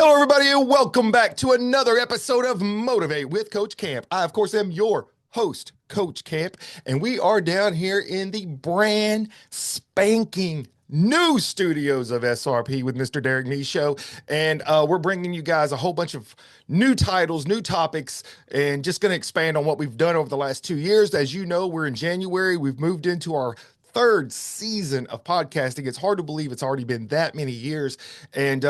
Hello, everybody, and welcome back to another episode of Motivate with Coach Camp. I, of course, am your host, Coach Camp, and we are down here in the brand spanking new studios of SRP with Mr. Derek Nee Show. And we're bringing you guys a whole bunch of new titles, new topics, and just going to expand on what we've done over the last 2 years. As you know, we're in January. We've moved into our third season of podcasting. It's hard to believe it's already been that many years. And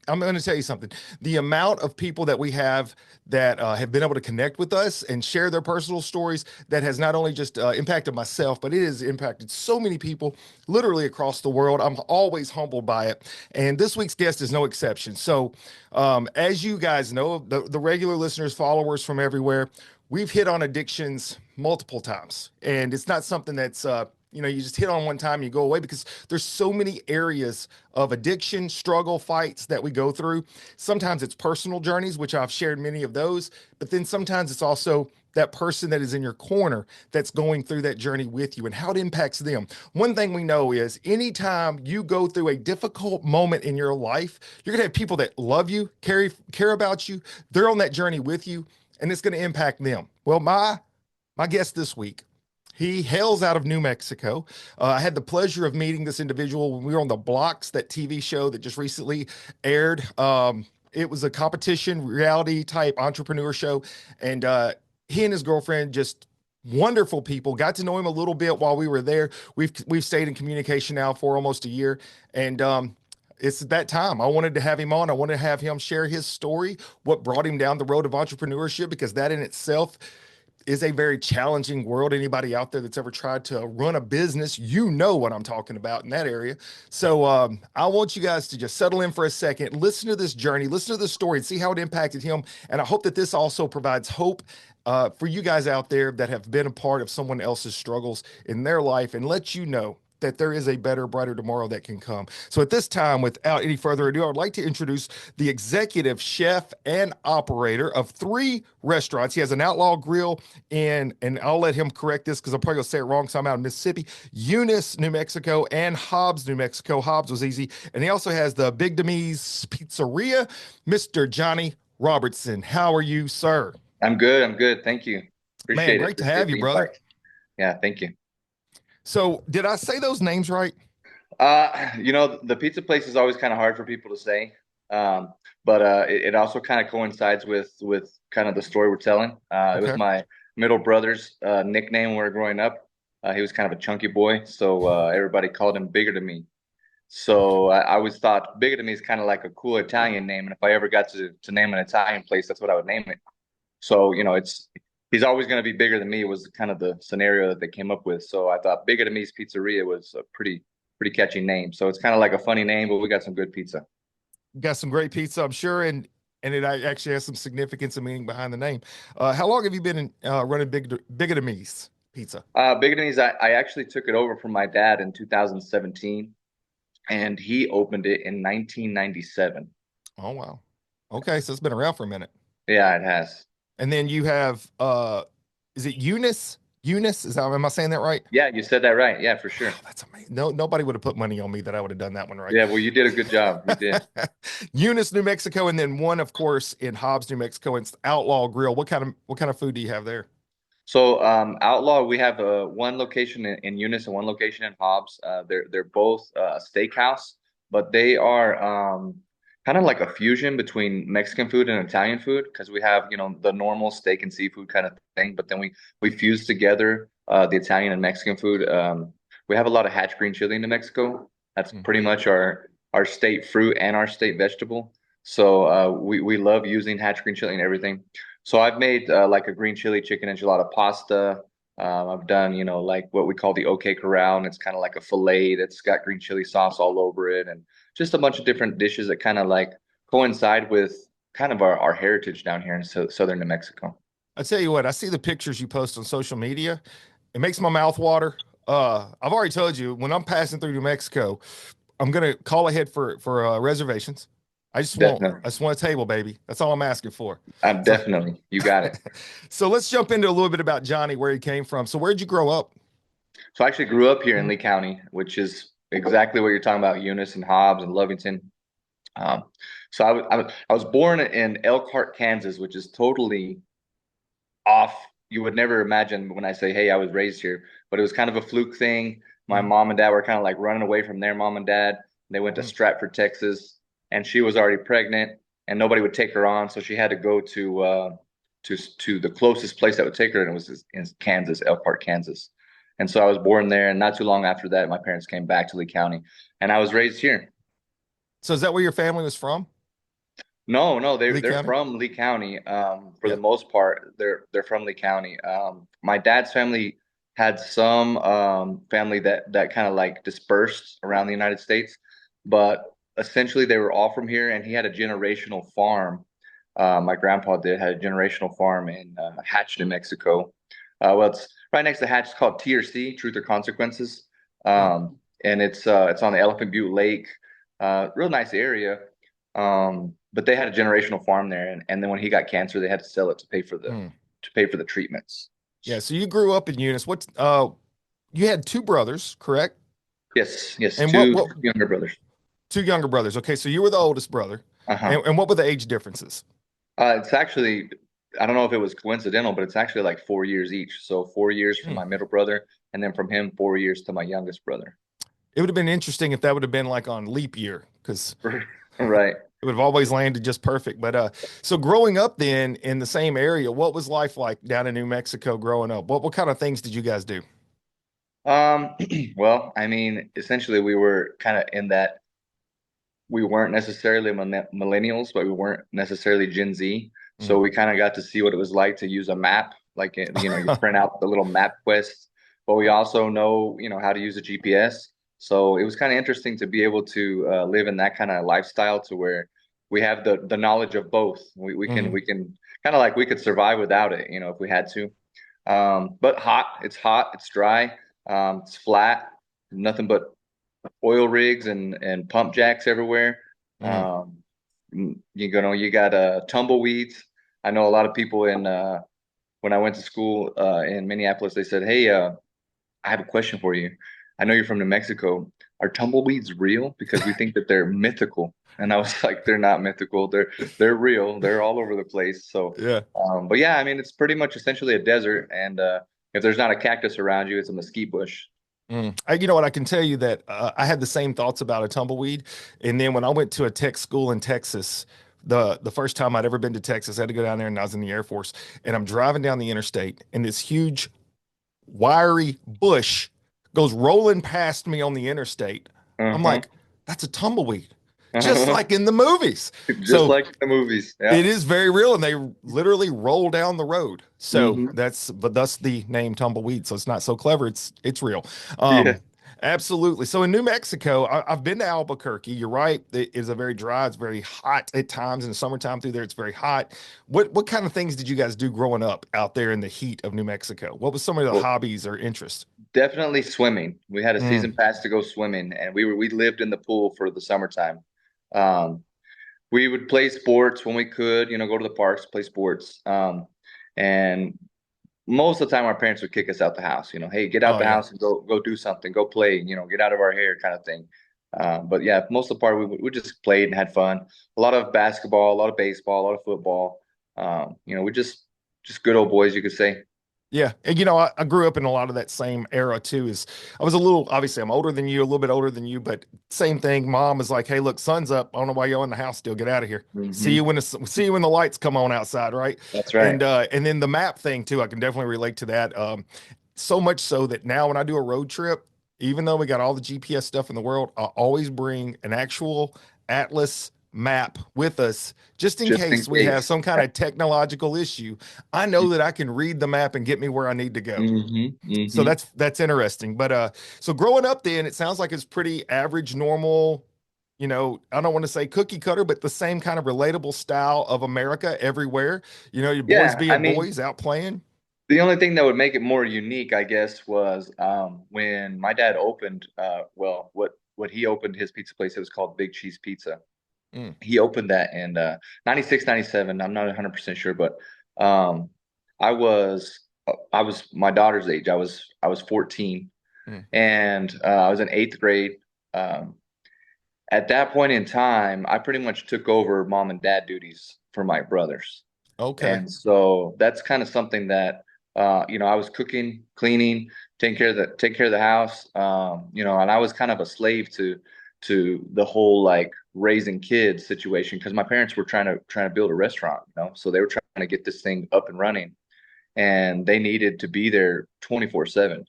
I'm going to tell you something. The amount of people that we have that have been able to connect with us and share their personal stories that has not only just impacted myself, but it has impacted so many people literally across the world. I'm always humbled by it. And this week's guest is no exception. So, as you guys know, the regular listeners, followers from everywhere, we've hit on addictions multiple times. And it's not something that's, you just hit on one time and you go away because there's so many areas of addiction, struggle, fights that we go through. Sometimes it's personal journeys, which I've shared many of those, but then sometimes it's also that person that is in your corner that's going through that journey with you and how it impacts them. One thing we know is anytime you go through a difficult moment in your life, you're going to have people that love you, care about you. They're on that journey with you, and it's going to impact them. Well, my guest this week, he hails out of New Mexico. I had the pleasure of meeting this individual when we were on the Blocks, that TV show that just recently aired. It was a competition reality type entrepreneur show. And he and his girlfriend, just wonderful people. Got to know him a little bit while we were there. We've stayed in communication now for almost a year. And it's that time. I wanted to have him on. I wanted to have him share his story, what brought him down the road of entrepreneurship, because that in itself is a very challenging world. Anybody out there that's ever tried to run a business, you know what I'm talking about in that area. So I want you guys to just settle in for a second, listen to this journey, listen to this story, and see how it impacted him. And I hope that this also provides hope for you guys out there that have been a part of someone else's struggles in their life, and let you know that there is a better, brighter tomorrow that can come. So at this time, without any further ado, I would like to introduce the executive chef and operator of 3 restaurants. He has an Outlaw Grill and I'll let him correct this because I'm probably gonna say it wrong, so I'm out in Mississippi, Eunice, New Mexico, and Hobbs, New Mexico. Hobbs was easy. And he also has the Bigadamies Pizzeria, Mr. Johnny Robertson. How are you, sir? I'm good. I'm good. Thank you. Man, Appreciate it. great to Appreciate have you, the brother. invite. Yeah, thank you. So did I say those names right? The pizza place is always kind of hard for people to say. But it also kind of coincides with kind of the story we're telling. It was Okay. my middle brother's nickname when we were growing up. He was kind of a chunky boy, so everybody called him Bigger to Me. So I always thought Bigger to Me is kind of like a cool Italian name, and if I ever got to name an Italian place, that's what I would name it. So, it's he's always going to be bigger than me was kind of the scenario that they came up with. So I thought Bigadamies Pizzeria was a pretty catchy name. So it's kind of like a funny name, but we got some good pizza. Got some great pizza, I'm sure, and it actually has some significance and meaning behind the name. How long have you been running Bigadamies Pizza? Bigadamies, I actually took it over from my dad in 2017, and he opened it in 1997. Oh wow. Okay, so it's been around for a minute. Yeah, it has. And then you have is it Eunice? Eunice, is that, am I saying that right? Yeah, you said that right. Yeah, for sure. Wow, that's amazing. No, nobody would have put money on me that I would have done that one right. Yeah, well, you did a good job. You did. Eunice, New Mexico, and then one, of course, in Hobbs, New Mexico. It's Outlaw Grill. What kind of food do you have there? So Outlaw, we have one location in Eunice and one location in Hobbs. They're both a steakhouse, but they are kind of like a fusion between Mexican food and Italian food because we have the normal steak and seafood kind of thing, but then we fuse together the Italian and Mexican food. We have a lot of hatch green chili in New Mexico. That's Mm. pretty much our state fruit and our state vegetable. So we love using hatch green chili and everything. So I've made like a green chili chicken enchilada pasta. I've done, like what we call the OK Corral, and it's kind of like a fillet that's got green chili sauce all over it, and just a bunch of different dishes that kind of like coincide with kind of our heritage down here in southern New Mexico. I tell you what, I see the pictures you post on social media. It makes my mouth water. I've already told you when I'm passing through New Mexico, I'm gonna call ahead for reservations. Definitely. I just want a table, baby. That's all I'm asking for. I'm So, definitely. You got it. so let's jump into a little bit about Johnny, where he came from. So where'd you grow up? So I actually grew up here in Lee County, which is exactly what you're talking about, Eunice and Hobbs and Lovington. Um, so I was born in Elkhart, Kansas, which is totally off. You would never imagine when I say, "Hey, I was raised here," but it was kind of a fluke thing. My Mm, mom and dad were kind of like running away from their mom and dad. They went to mm. Stratford, Texas, and she was already pregnant, and nobody would take her on, so she had to go to the closest place that would take her, and it was in Kansas, Elkhart, Kansas. And so I was born there, and not too long after that, my parents came back to Lee County, and I was raised here. So is that where your family was from? No, no, Lee they're County? from Lee County. For the Yeah. most part, they're from Lee County. My dad's family had some family that kind of like dispersed around the United States, but essentially they were all from here, and he had a generational farm. My grandpa did had a generational farm in Hatch, New Mexico. Well, it's right next to Hatch. It's called TRC, Truth or Consequences, Mm, and it's on the Elephant Butte Lake. Real nice area. But they had a generational farm there, and then when he got cancer, they had to sell it mm. to pay for the treatments. Yeah. So you grew up in Eunice. You had two brothers, correct? Yes, yes, And two what younger brothers. two younger brothers. Okay. So you were the oldest brother. Uh-huh. And what were the age differences? It's actually, I don't know if it was coincidental, but it's actually like 4 years each. So 4 years from Mm. my middle brother, and then from him 4 years to my youngest brother. It would have been interesting if that would have been like on leap year, because Right. it would have always landed just perfect. But so growing up then in the same area, what was life like down in New Mexico growing up? What kind of things did you guys do? Um, well, I mean, essentially we were kind of in that we weren't necessarily millennials, but we weren't necessarily Gen Z. Mm. So we kind of got to see what it was like to use a map, like you print out the little map quest. But we also know, how to use a GPS. So it was kind of interesting to be able to live in that kind of lifestyle to where we have the knowledge of both. Hmm. We can kind of like we could survive without it, if we had to. But hot, it's dry, it's flat, nothing but oil rigs and pump jacks everywhere. Mm. Um, you got tumbleweeds. I know a lot of people in when I went to school in Minneapolis, they said, "Hey, I have a question for you. I know you're from New Mexico. Are tumbleweeds real? Because we think that they're mythical." And I was like, "They're not mythical. They're real. They're all over the place." So, Yeah. but yeah, I mean, it's pretty much essentially a desert, and if there's not a cactus around you, it's a mesquite bush. Mm. You know what? I can tell you that I had the same thoughts about a tumbleweed. And then when I went to a tech school in Texas, the first time I'd ever been to Texas, I had to go down there and I was in the Air Force. And I'm driving down the interstate, and this huge wiry bush goes rolling past me on the interstate. I'm Uh-huh. like, that's a tumbleweed, just like in the movies. Just So like the movies. Yeah. it is very real, and they literally roll down the road. So Hmm. but thus the name tumbleweed. So it's not so clever. It's real. Yeah. Absolutely. So in New Mexico, I've been to Albuquerque. You're right. It is a very dry. It's very hot at times in the summertime through there. It's very hot. What kind of things did you guys do growing up out there in the heat of New Mexico? What was some of the Well, hobbies or interests? definitely swimming. We had a Mm. season pass to go swimming, and we lived in the pool for the summertime. Um, we would play sports when we could, go to the parks, play sports. And most of the time our parents would kick us out the house, hey, get out Oh the yeah. house and go do something, go play, get out of our hair kind of thing. But yeah, most of the part we just played and had fun. A lot of basketball, a lot of baseball, a lot of football. We just good old boys, you could say. Yeah. And I grew up in a lot of that same era too. Is I was a little obviously I'm older than you, a little bit older than you, but same thing. Mom is like, hey, look, sun's up. I don't know why you're in the house still. Get out of here. Hmm. See you when the lights come on outside, right? That's right. And then the map thing too, I can definitely relate to that. So much so that now when I do a road trip, even though we got all the GPS stuff in the world, I always bring an actual atlas map with us just in Just in case we have case. some kind of technological issue. I know that I can read the map and get me where I need to go. Hmm. So Hmm. that's interesting. But so growing up then, it sounds like it's pretty average, normal, I don't want to say cookie cutter, but the same kind of relatable style of America everywhere. Your boys Yeah, I being mean, boys out playing. the only thing that would make it more unique, I guess, was when my dad opened, what he opened his pizza place. It was called Big Cheese Pizza. Mm, He opened that in 96, 97. I'm not 100% sure, but um, I was my daughter's age. I was 14, mm, and I was in eighth grade. Um, At that point in time, I pretty much took over mom and dad duties for my brothers. Okay. And so that's kind of something that I was cooking, cleaning, taking care of the house, and I was kind of a slave to the whole like raising kids situation because my parents were trying to build a restaurant, so they were trying to get this thing up and running, and they needed to be there 24/7.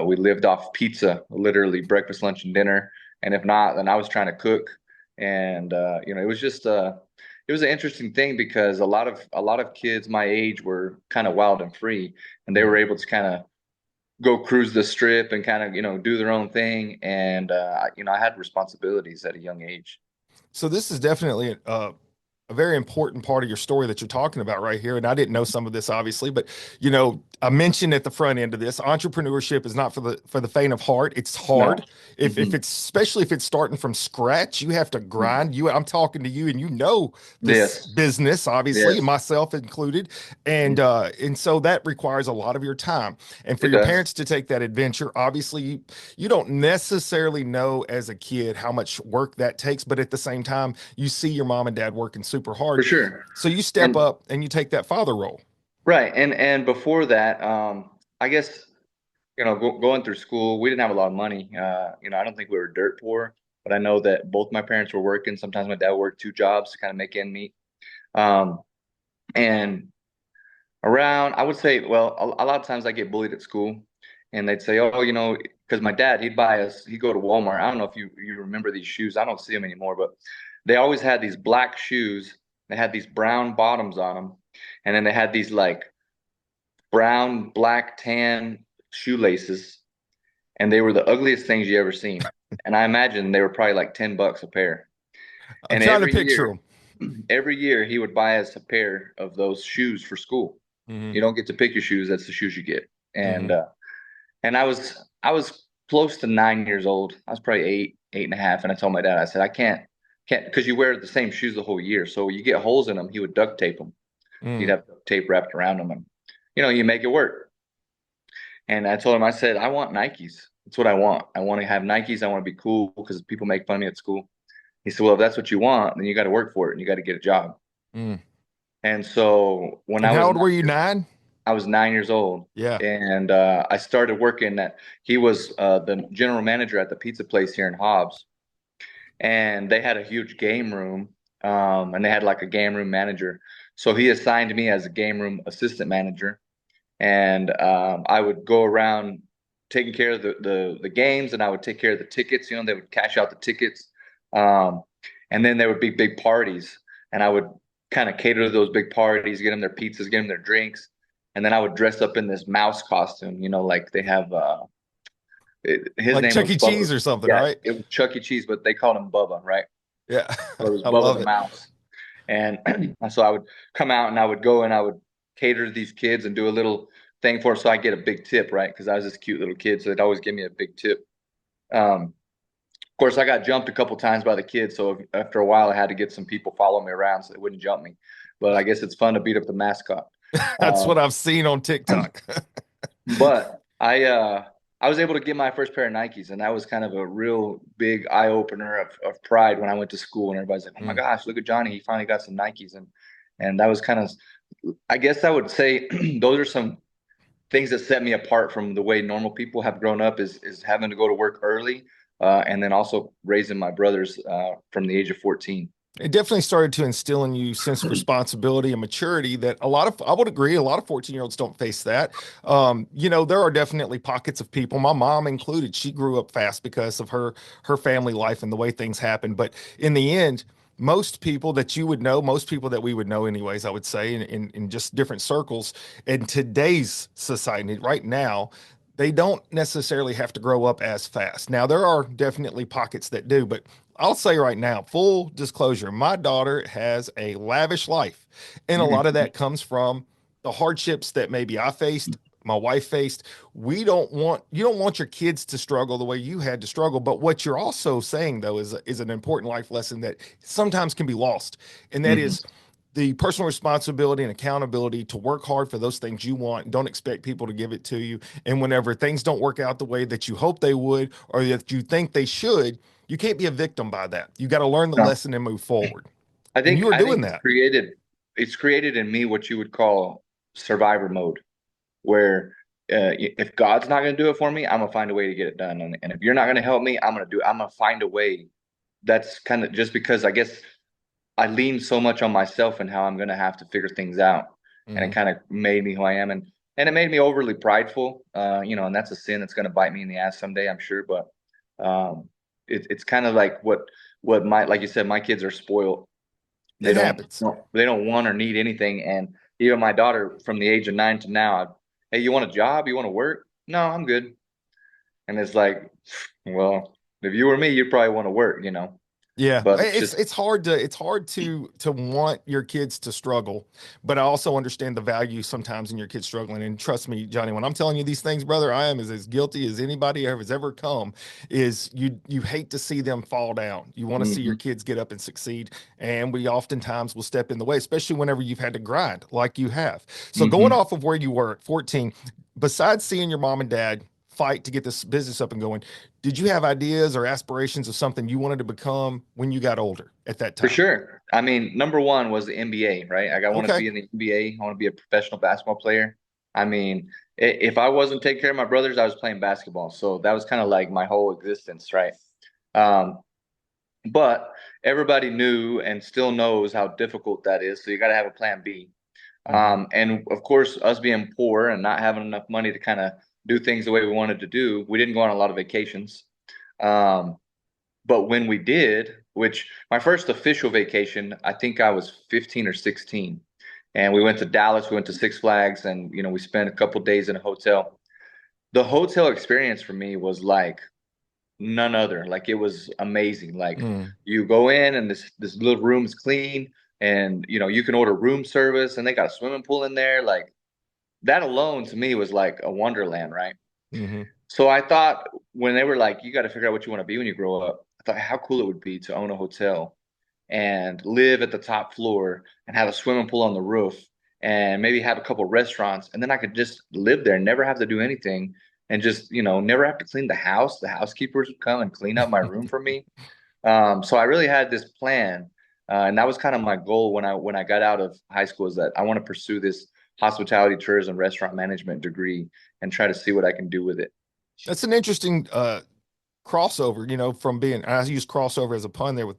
We lived off pizza, literally breakfast, lunch, and dinner, and if not, then I was trying to cook, and it was just it was an interesting thing because a lot of kids my age were kind of wild and free, and they were able to kind of go cruise the strip and kind of do their own thing, and I had responsibilities at a young age. So this is definitely a very important part of your story that you're talking about right here. And I didn't know some of this obviously, but I mentioned at the front end of this, entrepreneurship is not for the faint of heart. It's No. hard. If Hmm. it's especially if it's starting from scratch, you have to grind. I'm talking to you and this Yes. business, obviously, Yes. myself included. And so that requires a lot of your time. And for It your does. parents to take that adventure, obviously you don't necessarily know as a kid how much work that takes, but at the same time, you see your mom and dad working super For hard. sure. So you step And up and you take that father role. right. And before that, I guess, going through school, we didn't have a lot of money. I don't think we were dirt poor, but I know that both my parents were working. Sometimes my dad worked two jobs to kind of make ends meet. Um, and around, I would say, well, a lot of times I get bullied at school, and they'd say, "Oh, because my dad, he'd go to Walmart. I don't know if you remember these shoes. I don't see them anymore, but they always had these black shoes. They had these brown bottoms on them, and then they had these like brown, black, tan shoelaces, and they were the ugliest things you ever seen. And I imagine they were probably like $10 a pair. I'm And trying to picture them. every year he would buy us a pair of those shoes for school. Hmm. You don't get to pick your shoes; that's the shoes you get. And Hmm. I was close to 9 years old. I was probably eight, 8.5, and I told my dad, I said, I can't, because you wear the same shoes the whole year, so you get holes in them. He would duct tape them. He'd Mm. have tape wrapped around them, and you make it work. And I told him, I said, I want Nikes. That's what I want. I want to have Nikes. I want to be cool because people make fun of me at school. He said, well, if that's what you want, then you got to work for it and you got to get a job. Mm. And so when And how old were you? 9? I was 9 years old, Yeah. and I started working at. He was the general manager at the pizza place here in Hobbs, and they had a huge game room, and they had like a game room manager. So he assigned me as a game room assistant manager, and I would go around taking care of the games, and I would take care of the tickets. They would cash out the tickets, um, and then there would be big parties, and I would kind of cater to those big parties, get them their pizzas, get them their drinks, and then I would dress up in this mouse costume. Like they have. His Like name Chuck was E. Bubba. Cheese or something, Yeah, right? it was Chuck E. Cheese, but they called him Bubba, right? Yeah. So it was I Bubba love the it. Mouse. And so I would come out and I would go and I would cater to these kids and do a little thing for them so I get a big tip, right? Because I was this cute little kid, so they'd always give me a big tip. Of course, I got jumped a couple times by the kids, so after a while, I had to get some people follow me around so they wouldn't jump me. But I guess it's fun to beat up the mascot. That's what Um, I've seen on TikTok. but I was able to get my first pair of Nikes, and that was kind of a real big eye opener of pride when I went to school, and everybody's like, "Oh my Mm. gosh, look at Johnny! He finally got some Nikes," and that was kind of, I guess I would say, those are some things that set me apart from the way normal people have grown up is having to go to work early, and then also raising my brothers from the age of 14. It definitely started to instill in you sense of responsibility and maturity that I would agree, a lot of 14-year-olds don't face that. There are definitely pockets of people, my mom included, she grew up fast because of her family life and the way things happen. But in the end, most people that you would know, most people that we would know anyways, I would say in just different circles in today's society right now, they don't necessarily have to grow up as fast. Now, there are definitely pockets that do, but I'll say right now, full disclosure, my daughter has a lavish life. And a lot of that comes from the hardships that maybe I faced, my wife faced. You don't want your kids to struggle the way you had to struggle. But what you're also saying though is an important life lesson that sometimes can be lost. And that Hmm. is the personal responsibility and accountability to work hard for those things you want. Don't expect people to give it to you. And whenever things don't work out the way that you hope they would or that you think they should, you can't be a victim by that. You got to learn the No, lesson and move forward. I And think you are I think doing that. it's created in me what you would call survivor mode, where if God's not going to do it for me, I'm gonna find a way to get it done, and if you're not going to help me, I'm gonna find a way. That's kind of just because I guess I lean so much on myself and how I'm going to have to figure things out, and it Hmm. kind of made me who I am, and it made me overly prideful, and that's a sin that's going to bite me in the ass someday, I'm sure, but it's kind of like what my like you said, my kids are spoiled. They It don't happens. they don't want or need anything. And even my daughter from the age of 9 to now, hey, you want a job? You want to work? No, I'm good. And it's like, well, if you were me, you'd probably want to work. Yeah, But it's just it's hard to want your kids to struggle, but I also understand the value sometimes in your kids struggling. And trust me, Johnny, when I'm telling you these things, brother, I am as guilty as anybody has ever come. Is you hate to see them fall down. You want to see your mhm, kids get up and succeed, and we oftentimes will step in the way, especially whenever you've had to grind like you have. So going mhm. off of where you were at 14, besides seeing your mom and dad fight to get this business up and going, did you have ideas or aspirations of something you wanted to become when you got older at that For time? sure. I mean, number one was the NBA, right? Like I wanted to Okay. be in the NBA. I want to be a professional basketball player. I mean, if I wasn't taking care of my brothers, I was playing basketball. So that was kind of like my whole existence, right? Um, but everybody knew and still knows how difficult that is. So you got to have a plan B. Hmm. And of course, us being poor and not having enough money to kind of do things the way we wanted to do, we didn't go on a lot of vacations. Um, but when we did, which my first official vacation, I think I was 15 or 16. And we went to Dallas, we went to Six Flags, and we spent a couple days in a hotel. The hotel experience for me was like none other. Like it was amazing. Like Mm. you go in and this little room is clean, and you can order room service, and they got a swimming pool in there. Like that alone to me was like a wonderland, right? Hmm. So I thought when they were like, you got to figure out what you want to be when you grow up, I thought how cool it would be to own a hotel and live at the top floor and have a swimming pool on the roof and maybe have a couple restaurants. And then I could just live there, never have to do anything and just, never have to clean the house. The housekeepers would come and clean up my room for me. So I really had this plan. And that was kind of my goal when I got out of high school is that I want to pursue this hospitality, tourism, restaurant management degree and try to see what I can do with it. That's an interesting crossover, from being, I use crossover as a pun there with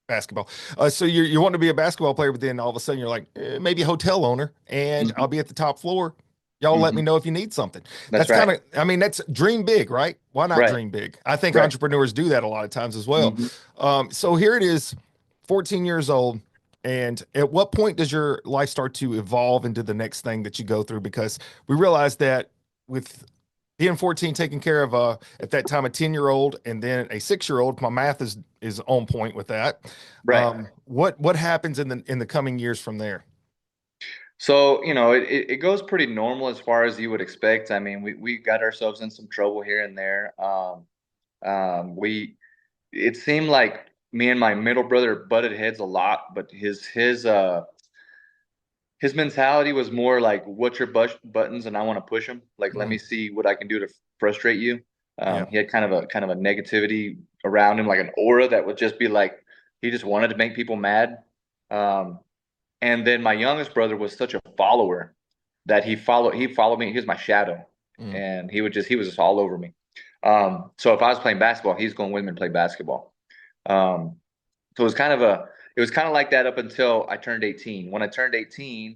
basketball. So you want to be a basketball player, but then all of a sudden you're like, maybe a hotel owner and I'll Hmm. be at the top floor. Y'all let me Hmm. know if you need something. That's That's kind right. of, I mean, that's dream big, right? Why not Right. dream big? I think Right. entrepreneurs do that a lot of times as well. Hmm. So here it is, 14 years old. And at what point does your life start to evolve into the next thing that you go through? Because we realize that with being 14, taking care of at that time a 10-year-old and then a 6-year-old, my math is on point with that. Right. What happens in the coming years from there? So, it goes pretty normal as far as you would expect. I mean, we got ourselves in some trouble here and there. It seemed like me and my middle brother butted heads a lot, but his mentality was more like, "What's your buttons?" and I want to push them. Like, let me Mm, see what I can do to frustrate you. yeah. He had kind of a negativity around him, like an aura that would just be like he just wanted to make people mad. Um, and then my youngest brother was such a follower that he followed me. He was my shadow, Mm, and he was just all over me. So if I was playing basketball, he's going with me to play basketball. Um, so it was kind of like that up until I turned 18. When I turned 18,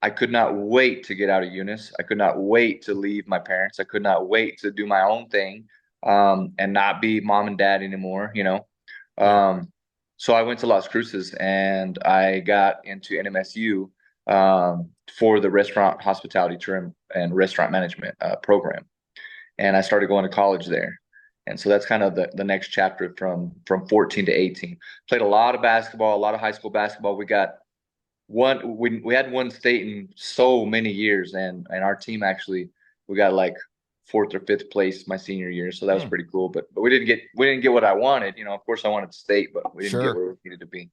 I could not wait to get out of Eunice. I could not wait to leave my parents. I could not wait to do my own thing, and not be mom and dad anymore. yeah. Um, so I went to Las Cruces and I got into NMSU for the restaurant hospitality tourism and restaurant management program, and I started going to college there. And so that's kind of the next chapter from 14 to 18. Played a lot of basketball, a lot of high school basketball. We had one state in so many years, and our team actually we got like fourth or fifth place my senior year, so that was Mm, pretty cool. But we didn't get what I wanted. Of course I wanted state, but we didn't get sure. where we needed to be.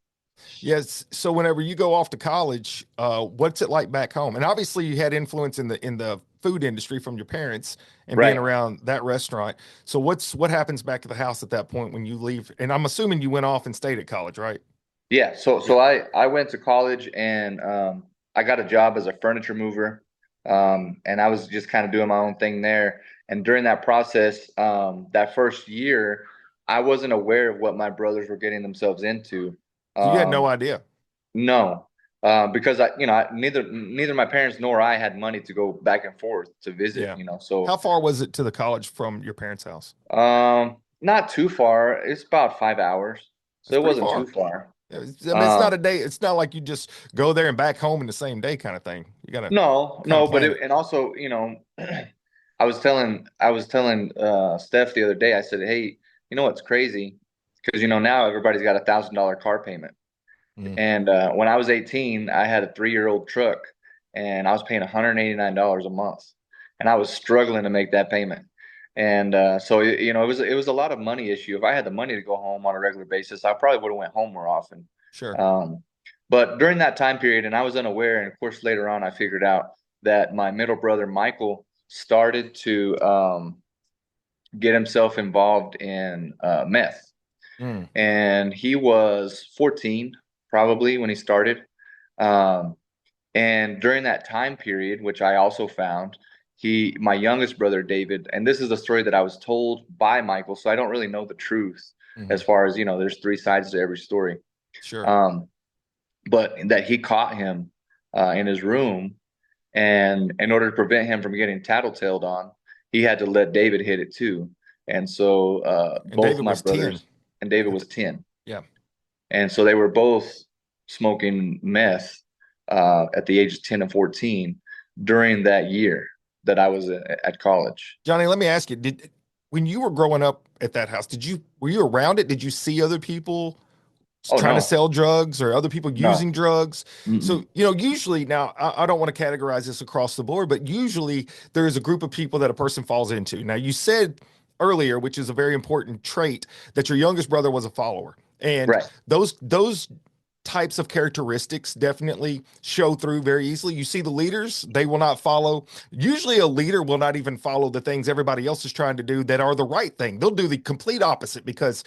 Yes. So whenever you go off to college, what's it like back home? And obviously you had influence in the food industry from your parents and being Right. around that restaurant. So what happens back at the house at that point when you leave? And I'm assuming you went off and stayed at college, right? Yeah, so Yeah. I went to college and I got a job as a furniture mover, and I was just kind of doing my own thing there. And during that process, that first year, I wasn't aware of what my brothers were getting themselves into. So you had no Um, idea. no, because neither my parents nor I had money to go back and forth to visit. Yeah. So How far was it to the college from your parents' house? not too far. It's about 5 hours, so That's it pretty wasn't too far. far. I mean, it's not Um, a day. It's not like you just go there and back home in the same day kind of thing. You gotta No, kind of no, but plan it. and also, I was telling Steph the other day, I said, hey, you know what's crazy? Because now everybody's got $1,000 car payment. Mm. And when I was 18, I had a 3-year-old truck and I was paying $189 a month. And I was struggling to make that payment. And so it was a lot of money issue. If I had the money to go home on a regular basis, I probably would have went home more often. Sure. Um, but during that time period, and I was unaware, and of course later on I figured out that my middle brother Michael started to get himself involved in meth, Mm. and he was 14 probably when he started. Um, and during that time period, which I also found, my youngest brother David, and this is a story that I was told by Michael, so I don't really know the truth Hmm. as far as there's three sides to every story. Sure. Um, but that he caught him in his room, and in order to prevent him from getting tattletaled on, he had to let David hit it too. And so And both David my was 10 brothers, and David at was the, 10, yeah. and so they were both smoking meth at the age of 10 and 14 during that year that I was at college. Johnny, let me ask you, when you were growing up at that house, were you around it? Did you see other people Oh trying to no, sell drugs or other people using no. drugs? So, Mm-mm. usually now I don't want to categorize this across the board, but usually there is a group of people that a person falls into. Now, you said earlier, which is a very important trait, that your youngest brother was a follower. And Right, those types of characteristics definitely show through very easily. You see the leaders, they will not follow. Usually a leader will not even follow the things everybody else is trying to do that are the right thing. They'll do the complete opposite because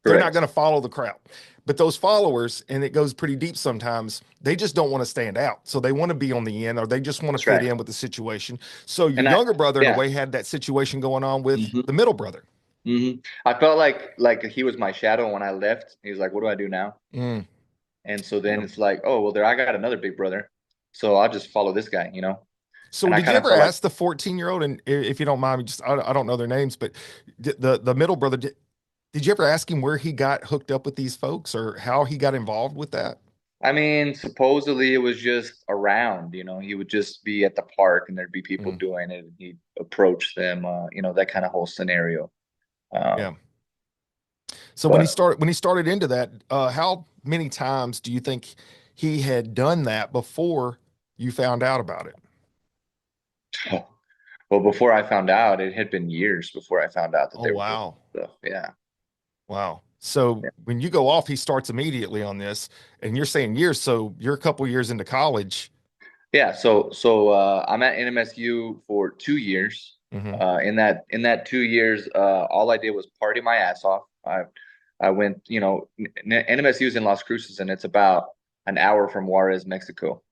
they're not correct. going to follow the crowd. But those followers, and it goes pretty deep sometimes, they just don't want to stand out. So they want to be on the end or they just want to That's fit right. in with the situation. So your And I, younger brother, in a yeah. way, had that situation going on with hmm the middle brother. I felt like he was my shadow when I left. He was like, "What do I do now?" Mm, And so then yeah. it's like, "Oh, well, there I got another big brother, so I'll just follow this guy." So And I did you kind of ever felt like, ask the 14-year-old, and if you don't mind me, just I don't know their names, but the middle brother, did you ever ask him where he got hooked up with these folks or how he got involved with that? I mean, supposedly it was just around, he would just be at the park and there'd be people Mm, doing it and he'd approach them, that kind of whole scenario. yeah. Um, So but when he started into that, how many times do you think he had done that before you found out about it? well, before I found out, it had been years before I found out that Oh, they were doing wow. stuff. Yeah. Wow. So Yeah. when you go off, he starts immediately on this, and you're saying years. So you're a couple years into college. Yeah, so I'm at NMSU for 2 years. Hmm. In that 2 years, all I did was party my ass off. I went, NMSU is in Las Cruces, and it's about an hour from Juarez, Mexico.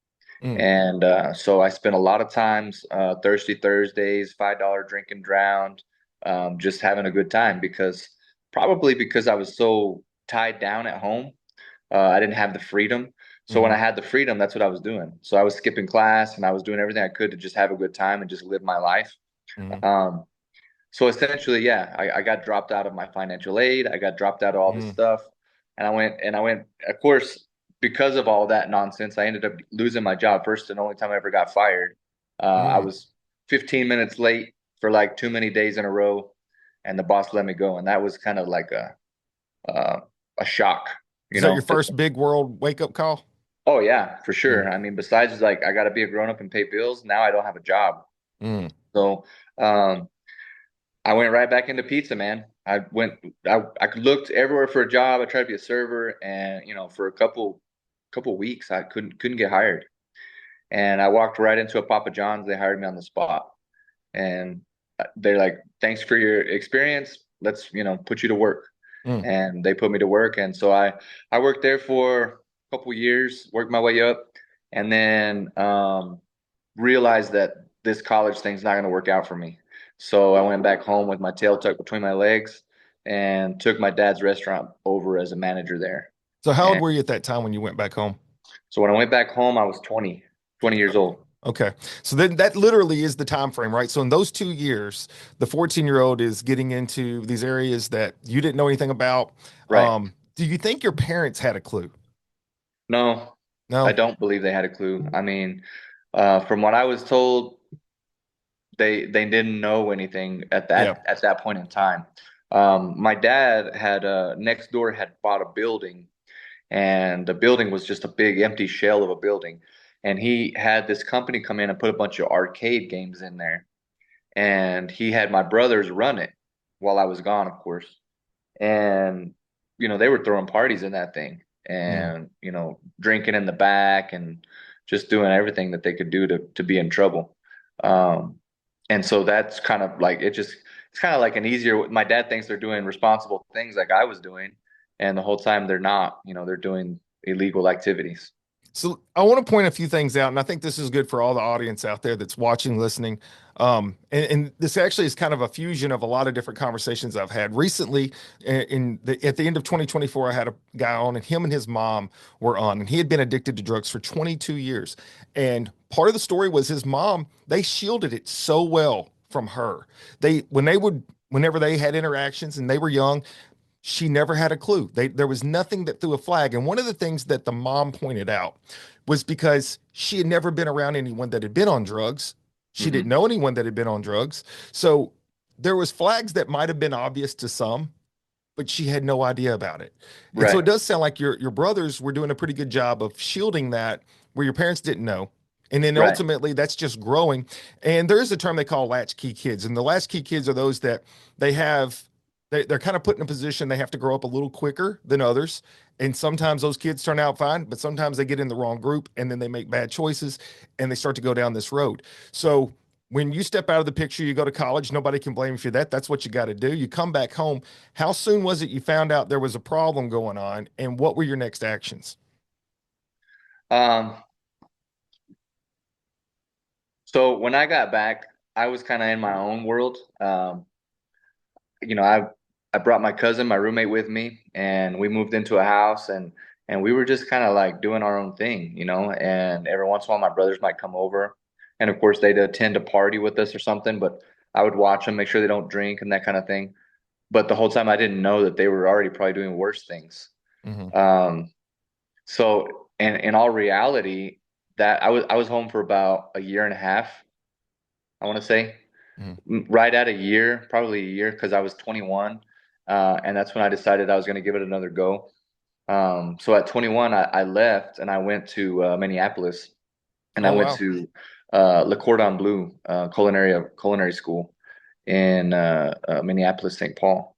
Mm, And so I spent a lot of times, Thirsty Thursdays, $5 drink and drowned, just having a good time probably because I was so tied down at home. I didn't have the freedom. So when I hmm. had the freedom, that's what I was doing. So I was skipping class and I was doing everything I could to just have a good time and just live my life. Hmm. Um, so essentially, yeah, I got dropped out of my financial aid. I got dropped out of all this Hmm. stuff. And I went, of course, because of all that nonsense, I ended up losing my job. First and only time I ever got fired. I Mm. was 15 minutes late for like too many days in a row, and the boss let me go. And that was kind of like uh, a shock, Is that your just first big world wake up call? Oh yeah, for Mm, sure. I mean, besides like I got to be a grown up and pay bills, now I don't have a job. mm, So um I went right back into pizza, man. I looked everywhere for a job. I tried to be a server, and for a couple weeks, I couldn't get hired. And I walked right into a Papa John's. They hired me on the spot, and they're like, "Thanks for your experience. Let's put you to work." Mm. And they put me to work, and so I worked there for a couple years, worked my way up, and then realized that this college thing's not going to work out for me. So I went back home with my tail tucked between my legs and took my dad's restaurant over as a manager there. So how old And were you at that time when you went back home? so when I went back home, I was 20 years old. Okay. So then that literally is the time frame, right? So in those 2 years, the 14-year-old is getting into these areas that you didn't know anything about. Right. Do you think your parents had a clue? No, I No? don't believe they had a clue. I mean, from what I was told, they didn't know anything at Yeah. that point in time. My dad had next door had bought a building, and the building was just a big empty shell of a building. And he had this company come in and put a bunch of arcade games in there. And he had my brothers run it while I was gone, of course. And they were throwing parties in that thing Mm. and drinking in the back and just doing everything that they could do to be in trouble. Um, and so that's kind of like it's kind of like an easier. My dad thinks they're doing responsible things like I was doing, and the whole time they're not. They're doing illegal activities. So I want to point a few things out, and I think this is good for all the audience out there that's watching, listening. And this actually is kind of a fusion of a lot of different conversations I've had recently. At the end of 2024, I had a guy on, and him and his mom were on, and he had been addicted to drugs for 22 years. And part of the story was his mom, they shielded it so well from her. Whenever they had interactions and they were young, she never had a clue. There was nothing that threw a flag. And one of the things that the mom pointed out was because she had never been around anyone that had been on drugs. She didn't Hmm. know anyone that had been on drugs. So there was flags that might have been obvious to some, but she had no idea about it. And so Right. it does sound like your brothers were doing a pretty good job of shielding that where your parents didn't know. And then Right. ultimately that's just growing. And there is a term they call latchkey kids. And the latchkey kids are those that they have they're kind of put in a position they have to grow up a little quicker than others. And sometimes those kids turn out fine, but sometimes they get in the wrong group and then they make bad choices and they start to go down this road. So when you step out of the picture, you go to college, nobody can blame you for that. That's what you got to do. You come back home. How soon was it you found out there was a problem going on, and what were your next actions? Um, so when I got back, I was kind of in my own world. You know, I brought my cousin, my roommate with me, and we moved into a house and we were just kind of like doing our own thing. And every once in a while my brothers might come over. And of course they'd attend a party with us or something, but I would watch them, make sure they don't drink and that kind of thing. But the whole time I didn't know that they were already probably doing worse things. Hmm. Um, so in all reality, that I was home for about a year and a half, I want to say Hmm. right at a year, probably a year, because I was 21, and that's when I decided I was going to give it another go. So at 21, I left and I went to Minneapolis, and I Oh went wow. to Le Cordon Bleu culinary school in Minneapolis, St. Paul.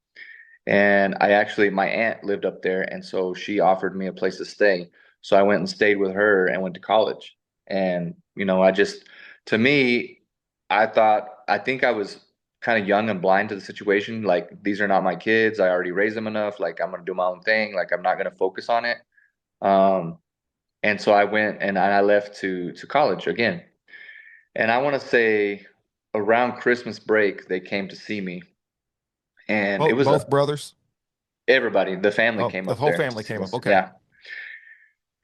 And my aunt lived up there, and so she offered me a place to stay. So I went and stayed with her and went to college. And to me, I think I was kind of young and blind to the situation. Like, these are not my kids. I already raised them enough. Like, I'm gonna do my own thing. Like, I'm not gonna focus on it. Um, and so I went and I left to college again. And I want to say around Christmas break, they came to see me, and it was Both brothers. everybody, the family Oh, came the up whole there to family see came up. us. Okay. Yeah.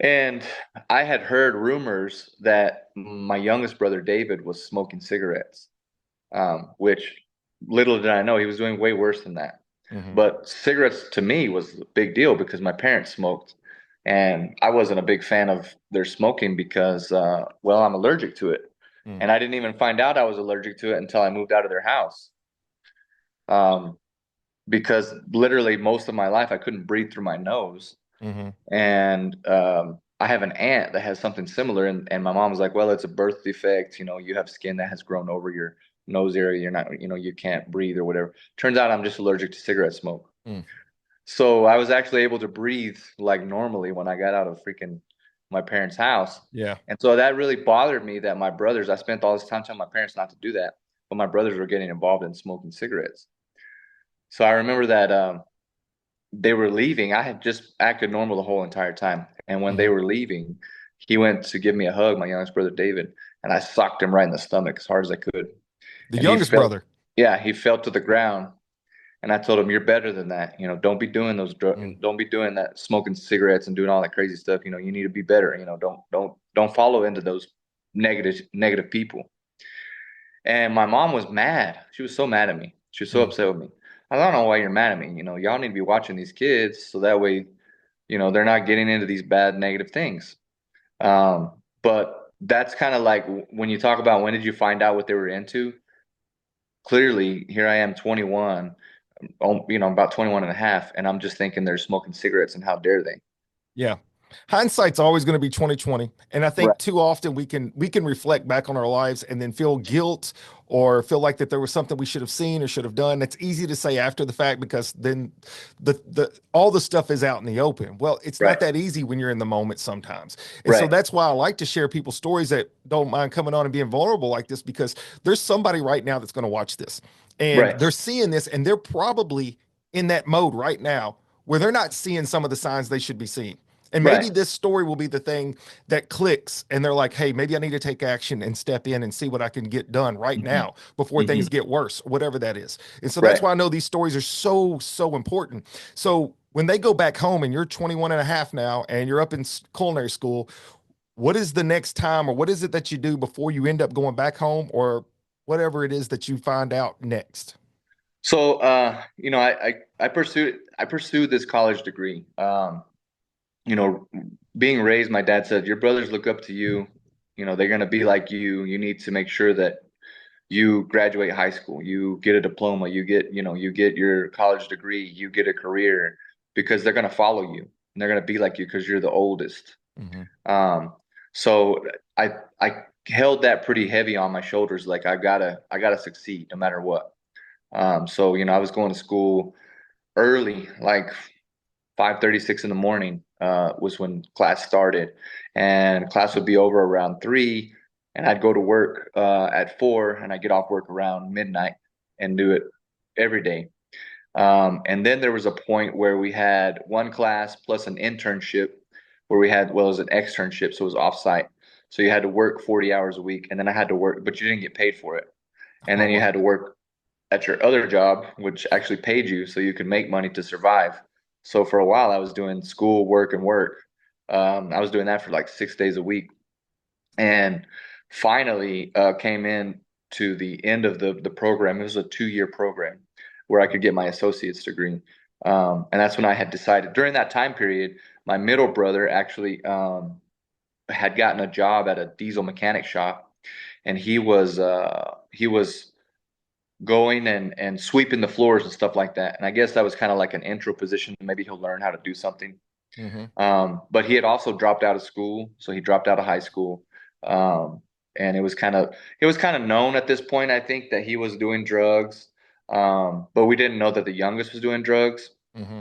And I had heard rumors that my youngest brother David was smoking cigarettes, which little did I know he was doing way worse than that. Hmm. But cigarettes to me was a big deal because my parents smoked, and I wasn't a big fan of their smoking because, well, I'm allergic to it. Mm. And I didn't even find out I was allergic to it until I moved out of their house. Um, because literally most of my life I couldn't breathe through my nose. Hmm. And I have an aunt that has something similar, and my mom was like, "Well, it's a birth defect. You have skin that has grown over nose area. You're not, you can't breathe or whatever. Turns out I'm just allergic to cigarette smoke. Mm. So I was actually able to breathe like normally when I got out of freaking my parents' house. Yeah. And so that really bothered me that my brothers, I spent all this time telling my parents not to do that, but my brothers were getting involved in smoking cigarettes. So I remember that they were leaving. I had just acted normal the whole entire time. And when they Hmm. were leaving, he went to give me a hug, my youngest brother David, and I socked him right in the stomach as hard as I could. The And he youngest fell, brother. yeah, he fell to the ground. And I told him, "You're better than that. Don't be doing those drugs. Mm. Don't be doing that, smoking cigarettes and doing all that crazy stuff. You need to be better. Don't follow into those negative people." And my mom was mad. She was so mad at me. She was so Mm. upset with me. I don't know why you're mad at me. Y'all need to be watching these kids so that way, they're not getting into these bad negative things. But that's kind of like when you talk about when did you find out what they were into? Clearly, here I am, 21, about 21 and a half, and I'm just thinking they're smoking cigarettes and how dare they? Yeah. Hindsight's always going to be 2020. And I Right, think too often we can reflect back on our lives and then feel guilt or feel like that there was something we should have seen or should have done. That's easy to say after the fact because then the all the stuff is out in the open. Well, it's not right, that easy when you're in the moment sometimes. And so right, that's why I like to share people's stories that don't mind coming on and being vulnerable like this because there's somebody right now that's going to watch this and right, they're seeing this and they're probably in that mode right now where they're not seeing some of the signs they should be seeing. And maybe right. this story will be the thing that clicks and they're like, hey, maybe I need to take action and step in and see what I can get done right Hmm. now before Hmm. things get worse, whatever that is. And so that's Right. why I know these stories are so, so important. So when they go back home and you're 21 and a half now and you're up in culinary school, what is the next time or what is it that you do before you end up going back home or whatever it is that you find out next? So, I pursued this college degree. You know, Being raised, my dad said, your brothers look up to you. They're gonna be like you. You need to make sure that you graduate high school, you get a diploma, you get your college degree, you get a career because they're gonna follow you and they're gonna be like you because you're the oldest. Hmm. Um, so I held that pretty heavy on my shoulders, like I gotta succeed no matter what. So I was going to school early, like 5:36 in the morning, was when class started, and class would be over around 3, and I'd go to work at 4, and I get off work around midnight and do it every day. And then there was a point where we had one class plus an internship where well, it was an externship, so it was offsite. So you had to work 40 hours a week, and then I had to work, but you didn't get paid for it. And Oh, then you wow. had to work at your other job, which actually paid you so you could make money to survive. So for a while, I was doing school, work, and work. I was doing that for like 6 days a week, and finally came in to the end of the program. It was a 2-year program where I could get my associate's degree, and that's when I had decided. During that time period, my middle brother actually had gotten a job at a diesel mechanic shop, and he was going and sweeping the floors and stuff like that. And I guess that was kind of like an intro position. Maybe he'll learn how to do something. Hmm. But he had also dropped out of school, so he dropped out of high school. Um, and it was kind of known at this point, I think, that he was doing drugs. But we didn't know that the youngest was doing drugs. Hmm.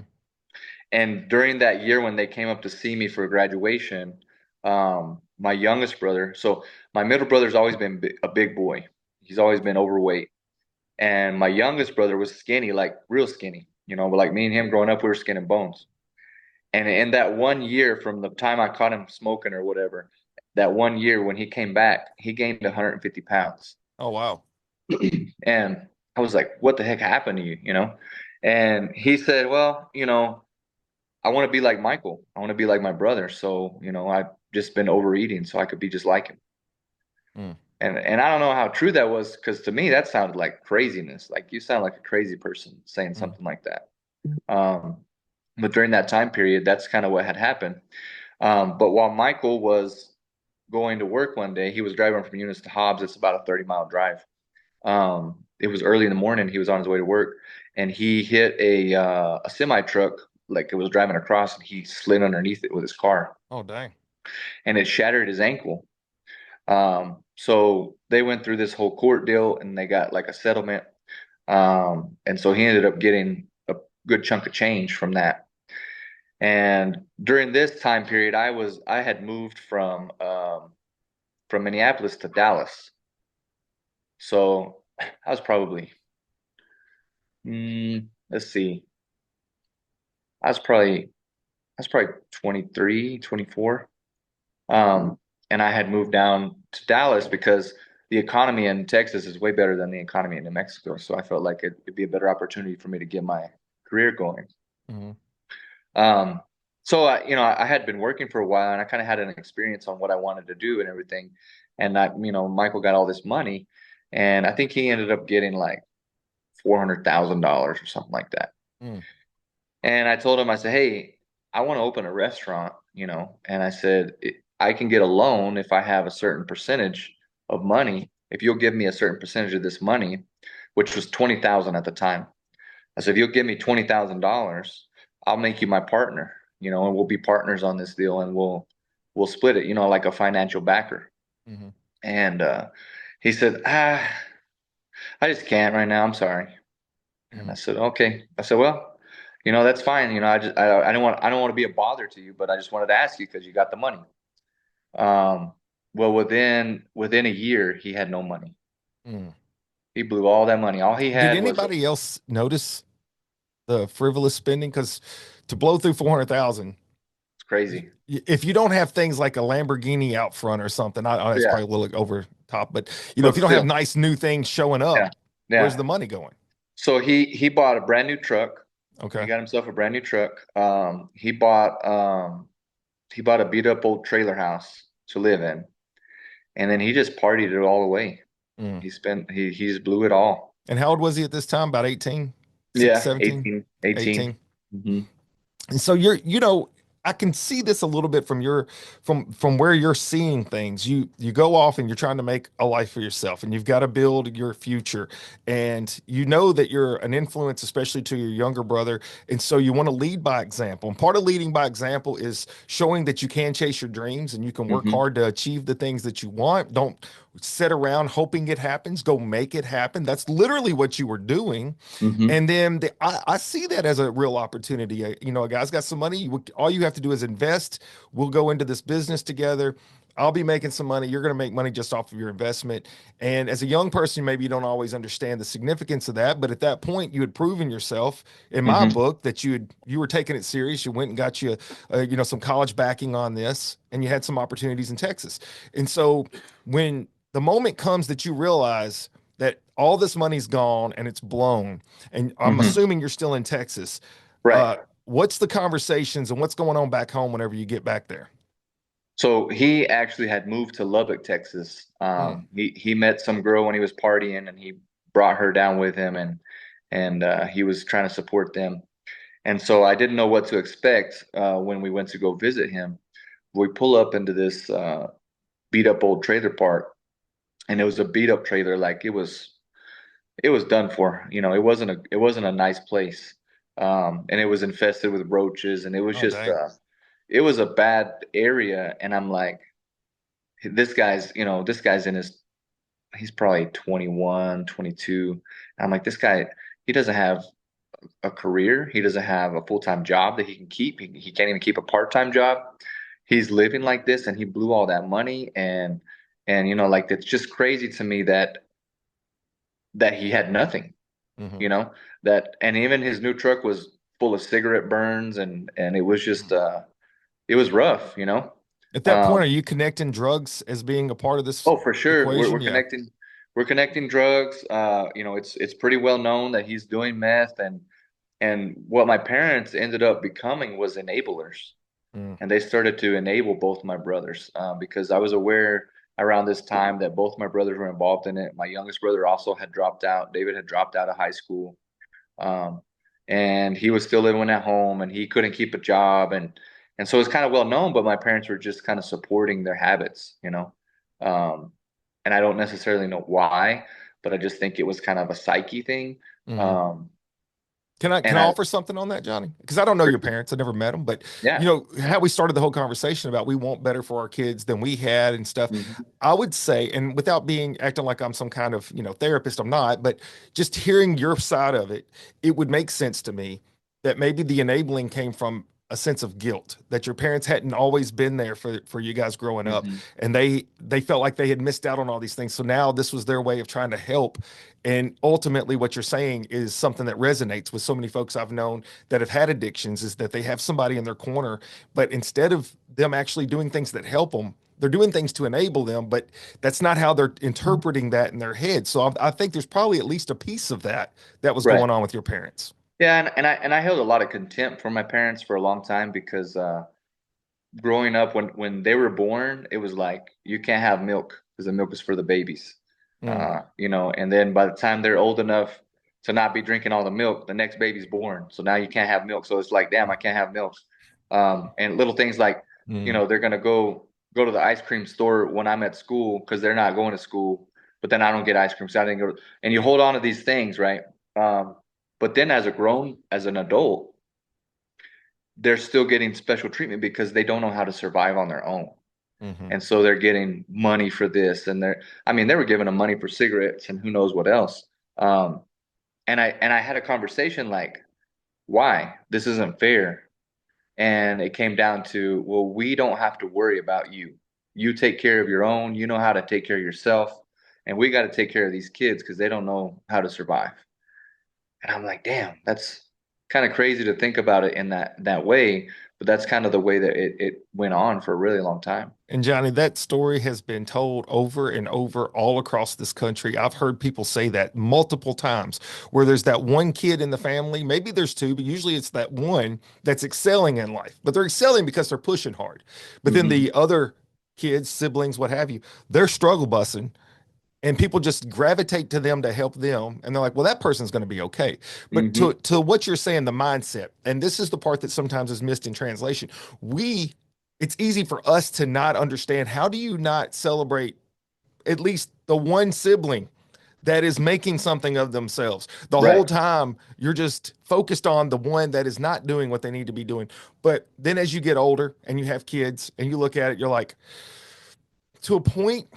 And during that year when they came up to see me for graduation, my youngest brother, so my middle brother's always been a big boy. He's always been overweight. And my youngest brother was skinny, like real skinny, but like me and him growing up, we were skin and bones. And in that one year, from the time I caught him smoking or whatever, that one year when he came back, he gained 150 pounds. Oh, wow. And I was like, what the heck happened to you? And he said, well, I want to be like Michael. I want to be like my brother. So, I've just been overeating so I could be just like him. Mm. And I don't know how true that was because to me that sounded like craziness. Like you sound like a crazy person saying Mm. something like that. Um, but during that time period, that's kind of what had happened. But while Michael was going to work one day, he was driving from Eunice to Hobbs. It's about a 30-mile drive. It was early in the morning. He was on his way to work, and he hit a semi truck like it was driving across, and he slid underneath it with his car, Oh, dang. and it shattered his ankle. So they went through this whole court deal and they got like a settlement. And so he ended up getting a good chunk of change from that. And during this time period, I had moved from Minneapolis to Dallas. So I was probably, let's see, I was probably, I was probably 23, 24. And I had moved down to Dallas because the economy in Texas is way better than the economy in New Mexico. So I felt like it'd be a better opportunity for me to get my career going. Mm-hmm. Um, so I had been working for a while and I kind of had an experience on what I wanted to do and everything. And Michael got all this money, and I think he ended up getting like $400,000 or something like that. Mm. And I told him, I said, hey, I want to open a restaurant, and I said, I can get a loan if I have a certain percentage of money. If you'll give me a certain percentage of this money, which was 20,000 at the time. I said, if you'll give me $20,000, I'll make you my partner, and we'll be partners on this deal and we'll split it, like a financial backer. Mm-hmm. And he said, I just can't right now. I'm sorry. And I Mm. said, okay. I said, well, that's fine. I don't want to be a bother to you, but I just wanted to ask you because you got the money. Um, well, within a year, he had no money. Mm. He blew all that money. All he Did had was anybody else notice the frivolous spending? Because to blow through 400,000, it's crazy. if you don't have things like a Lamborghini out front or something, I it's Yeah, probably a little over top, but if but you don't have still, nice new things showing yeah, up, where's yeah. the money going? So he bought a brand new truck. He Okay. got himself a brand new truck. He bought a beat up old trailer house to live in, and then he just partied it all away. Mm. He just blew it all. And how old was he at this time? About 18, Yeah, 17, 18. 18. Mm-hmm. And so I can see this a little bit from from where you're seeing things. You go off and you're trying to make a life for yourself, and you've got to build your future. And you know that you're an influence, especially to your younger brother. And so you want to lead by example. And part of leading by example is showing that you can chase your dreams and you can work Mm-hmm. hard to achieve the things that you want. Don't sit around hoping it happens. Go make it happen. That's literally what you were doing. Mm-hmm. And then I see that as a real opportunity. A guy's got some money. All you have to do is invest. We'll go into this business together. I'll be making some money. You're going to make money just off of your investment. And as a young person, maybe you don't always understand the significance of that. But at that point, you had proven yourself in my Mm-hmm. book that you were taking it serious. You went and got some college backing on this, and you had some opportunities in Texas. And so when the moment comes that you realize that all this money's gone and it's blown, and I'm Mm-hmm. assuming you're still in Texas. Right. What's the conversations and what's going on back home whenever you get back there? So he actually had moved to Lubbock, Texas. Mm, He met some girl when he was partying, and he brought her down with him, and he was trying to support them. And so I didn't know what to expect when we went to go visit him. We pull up into this beat up old trailer park, and it was a beat up trailer, like it was done for. It wasn't a nice place, and it was infested with roaches, and it was oh, just dang. it was a bad area. And I'm like, this guy's in his he's probably 21, 22. I'm like, this guy, he doesn't have a career. He doesn't have a full-time job that he can keep. He can't even keep a part-time job. He's living like this, and he blew all that money. And like, it's just crazy to me that he had nothing, Hmm. you know, and even his new truck was full of cigarette burns, and it was just it was rough. At that point, are Um, you connecting drugs as being a part of this oh, for sure. We're, equation? we're Yeah. connecting. We're connecting drugs. It's pretty well known that he's doing meth, and what my parents ended up becoming was enablers, Mm. and they started to enable both my brothers because I was aware around this time that both my brothers were involved in it. My youngest brother also had dropped out. David had dropped out of high school, um, and he was still living at home, and he couldn't keep a job, and so it's kind of well known. But my parents were just kind of supporting their habits. Um, and I don't necessarily know why, but I just think it was kind of a psyche thing. Hmm. Um, Can And I I, offer something on that, Johnny? Because I don't know your parents, I never met them, but yeah. how we started the whole conversation about we want better for our kids than we had and stuff. Mhm. I would say, and without being acting like I'm some kind of therapist, I'm not, but just hearing your side of it, it would make sense to me that maybe the enabling came from a sense of guilt that your parents hadn't always been there for you guys growing up, Mhm. and they felt like they had missed out on all these things. So now this was their way of trying to help. And ultimately, what you're saying is something that resonates with so many folks I've known that have had addictions is that they have somebody in their corner, but instead of them actually doing things that help them, they're doing things to enable them, but that's not how they're interpreting that in their head. So I think there's probably at least a piece of that was Right. going on with your parents. Yeah, and I held a lot of contempt for my parents for a long time because growing up when they were born, it was like you can't have milk because the milk is for the babies. Mm, And then by the time they're old enough to not be drinking all the milk, the next baby's born. So now you can't have milk. So it's like, damn, I can't have milk. And little things like, mm, they're gonna go to the ice cream store when I'm at school because they're not going to school, but then I don't get ice cream, so I didn't go. And you hold on to these things, right? But then as an adult, they're still getting special treatment because they don't know how to survive on their own. mhm. And so they're getting money for this, and I mean, they were giving them money for cigarettes and who knows what else. Um, and I had a conversation like, why? This isn't fair. And it came down to, well, we don't have to worry about you. You take care of your own, you know how to take care of yourself, and we got to take care of these kids because they don't know how to survive. And I'm like, damn, that's kind of crazy to think about it in that way, but that's kind of the way that it went on for a really long time. And Johnny, that story has been told over and over all across this country. I've heard people say that multiple times where there's that one kid in the family, maybe there's two, but usually it's that one that's excelling in life. But they're excelling because they're pushing hard. But then Hmm. the other kids, siblings, what have you, they're struggle bussing and people just gravitate to them to help them and they're like, well, that person's going to be okay. But Hmm. to what you're saying, the mindset, and this is the part that sometimes is missed in translation. we it's easy for us to not understand, how do you not celebrate at least the one sibling that is making something of themselves? The whole Right. time you're just focused on the one that is not doing what they need to be doing. But then as you get older and you have kids and you look at it, you're like, to a point,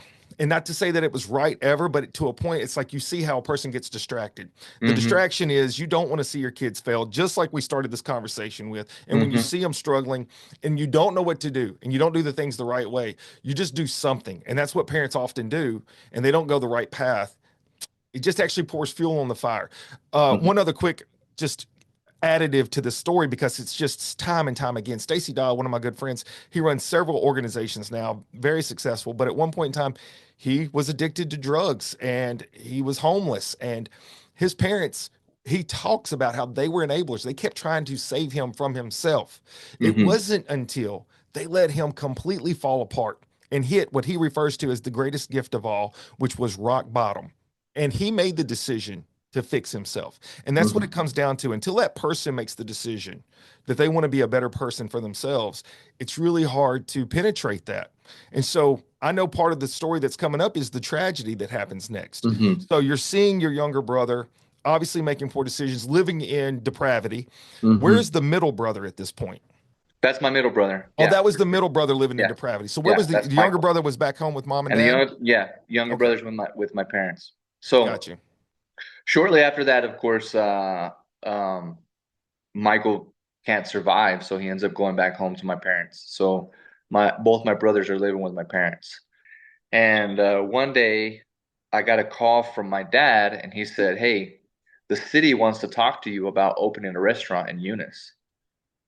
and not to say that it was right ever, but to a point, it's like you see how a person gets distracted. The Hmm. distraction is you don't want to see your kids fail, just like we started this conversation with. And when you Hmm. see them struggling and you don't know what to do and you don't do the things the right way, you just do something. And that's what parents often do. And they don't go the right path. It just actually pours fuel on the fire. Hmm. One other quick, just additive to the story, because it's just time and time again. Stacy Dahl, one of my good friends, he runs several organizations now, very successful. But at one point in time, he was addicted to drugs and he was homeless. And his parents, he talks about how they were enablers. They kept trying to save him from himself. It Hmm. wasn't until they let him completely fall apart and hit what he refers to as the greatest gift of all, which was rock bottom. And he made the decision to fix himself. And that's what it Hmm. comes down to. Until that person makes the decision that they want to be a better person for themselves, it's really hard to penetrate that. And so I know part of the story that's coming up is the tragedy that happens next. Hmm. So you're seeing your younger brother obviously making poor decisions, living in depravity. Where's Hmm. the middle brother at this point? That's my middle brother. Oh, Yeah, that was for the sure. middle brother living in Yeah, depravity. So where yeah, was the that's younger Michael. brother? Was back home with mom and And the dad? younger Okay, brothers with my parents. So got you. shortly after that, of course, um, Michael can't survive, so he ends up going back home to my parents. So my both my brothers are living with my parents. And one day, I got a call from my dad, and he said, "Hey, the city wants to talk to you about opening a restaurant in Eunice."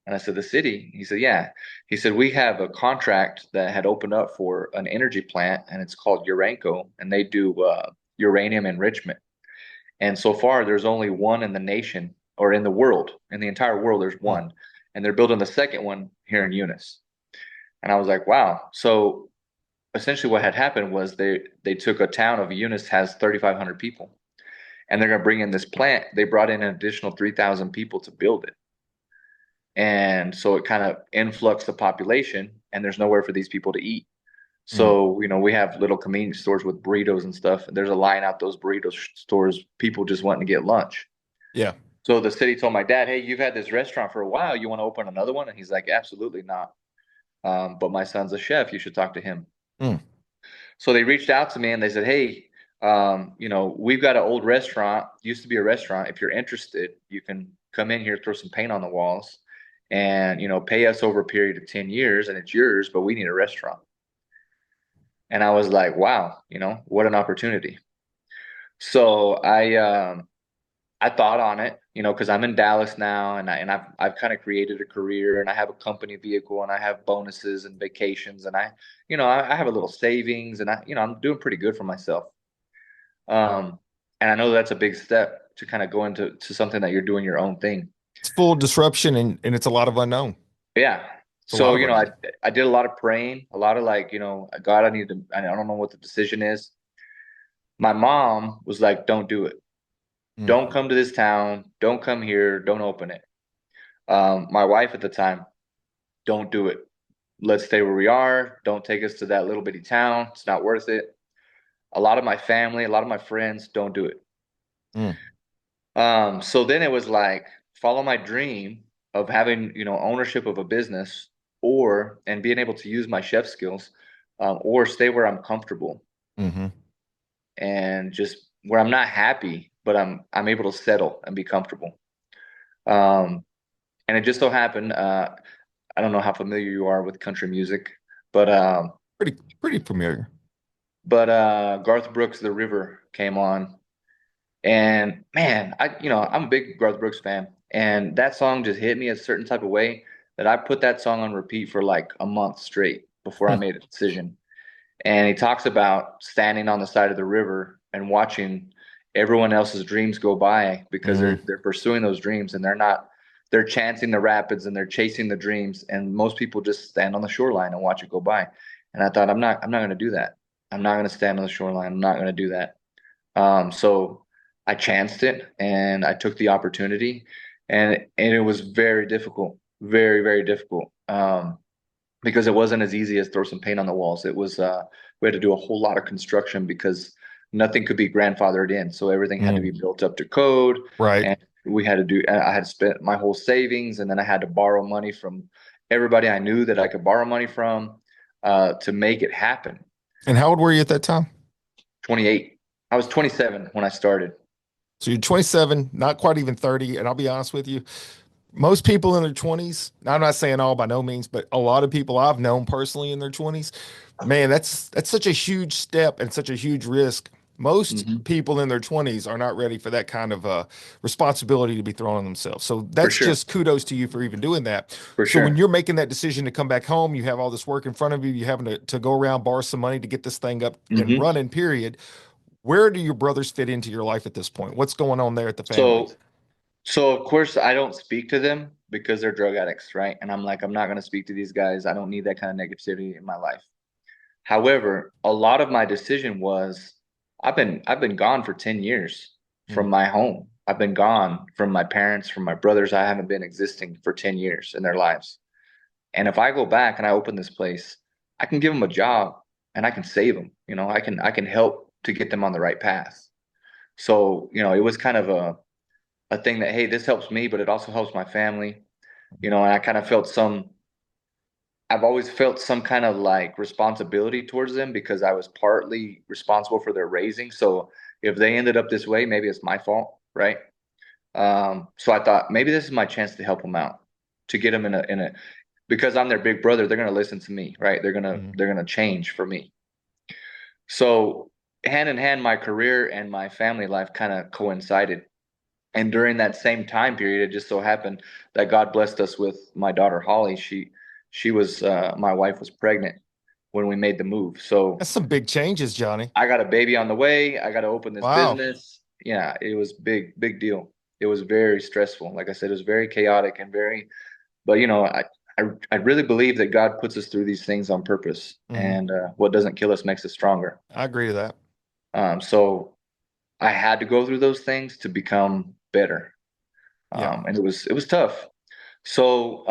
And I said, "The city?" He said, "Yeah." He said, "We have a contract that had opened up for an energy plant, and it's called Uranco, and they do uranium enrichment. And so far, there's only one in the nation or in the world, in the entire world, there's Hmm. one. And they're building the second one here in Eunice." And I was like, wow. So essentially what had happened was they took a town of Eunice has 3,500 people, and they're going to bring in this plant. They brought in an additional 3,000 people to build it. And so it kind of influxed the population, and there's nowhere for these people to eat. Hmm. So, we have little convenience stores with burritos and stuff. There's a line out those burrito stores, people just wanting to get lunch. Yeah. So the city told my dad, "Hey, you've had this restaurant for a while. You want to open another one?" And he's like, "Absolutely not. But my son's a chef. You should talk to him." Mm. So they reached out to me and they said, "Hey, we've got an old restaurant. Used to be a restaurant. If you're interested, you can come in here, throw some paint on the walls, and pay us over a period of 10 years, and it's yours. But we need a restaurant." And I was like, "Wow, what an opportunity." So I thought on it, because I'm in Dallas now, and I've kind of created a career, and I have a company vehicle, and I have bonuses and vacations, and I have a little savings, and I'm doing pretty good for myself. Um, and I know that's a big step to kind of go into something that you're doing your own thing. It's full disruption and it's a lot of unknown. Yeah. It's a lot So, of unknown. I did a lot of praying, a lot of like, God, I don't know what the decision is. My mom was like, "Don't do it. Mm. Don't come to this town. Don't come here. Don't open it." My wife at the time, "Don't do it. Let's stay where we are. Don't take us to that little bitty town. It's not worth it." A lot of my family, a lot of my friends, "Don't do it." Mm. So then it was like, follow my dream of having, ownership of a business, and being able to use my chef skills, or stay where I'm comfortable Hmm. and just where I'm not happy, but I'm able to settle and be comfortable. Um, and it just so happened, I don't know how familiar you are with country music, but Pretty familiar. Garth Brooks' The River came on. And man, I'm a big Garth Brooks fan, and that song just hit me a certain type of way that I put that song on repeat for like a month straight before I Hmm. made a decision. And he talks about standing on the side of the river and watching everyone else's dreams go by because Mm. they're pursuing those dreams, and they're chancing the rapids and they're chasing the dreams, and most people just stand on the shoreline and watch it go by. And I thought, I'm not going to do that. I'm not going to stand on the shoreline. I'm not going to do that. So I chanced it and I took the opportunity, and it was very difficult, very, very difficult. Because it wasn't as easy as throw some paint on the walls. It was we had to do a whole lot of construction because nothing could be grandfathered in. So everything had to be Mm. built up to code, Right. and I had to spend my whole savings, and then I had to borrow money from everybody I knew that I could borrow money from, to make it happen. And how old were you at that time? 28. I was 27 when I started. So you're 27, not quite even 30. And I'll be honest with you, most people in their 20s, now I'm not saying all by no means, but a lot of people I've known personally in their 20s, man, that's such a huge step and such a huge risk. Most Hmm. people in their 20s are not ready for that kind of responsibility to be thrown on themselves. So For that's sure. just kudos to you for even doing that. For So when sure. you're making that decision to come back home, you have all this work in front of you, you having to go around, borrow some money to get this thing up and Hmm. running, period. Where do your brothers fit into your life at this point? What's going on there at the family? So, so of course I don't speak to them because they're drug addicts, right? And I'm like, I'm not going to speak to these guys. I don't need that kind of negativity in my life. However, a lot of my decision was I've been gone for 10 years from Mm. my home. I've been gone from my parents, from my brothers. I haven't been existing for 10 years in their lives. And if I go back and I open this place, I can give them a job and I can save them. I can help to get them on the right path. So, it was kind of a thing that, hey, this helps me, but it also helps my family. And I kind of I've always felt some kind of like responsibility towards them because I was partly responsible for their raising. So if they ended up this way, maybe it's my fault, right? So I thought maybe this is my chance to help them out, to get them because I'm their big brother, they're gonna listen to me, right? They're gonna Mm. they're gonna change for me. So hand in hand, my career and my family life kind of coincided. And during that same time period, it just so happened that God blessed us with my daughter Holly. She was my wife was pregnant when we made the move. So That's some big changes, Johnny. I got a baby on the way. I got to open this Wow. business. Yeah, it was big deal. It was very stressful. Like I said, it was very chaotic and but I really believe that God puts us through these things on purpose, Hmm. and what doesn't kill us makes us stronger. I agree to that. So I had to go through those things to become better. Yeah. And it was tough. So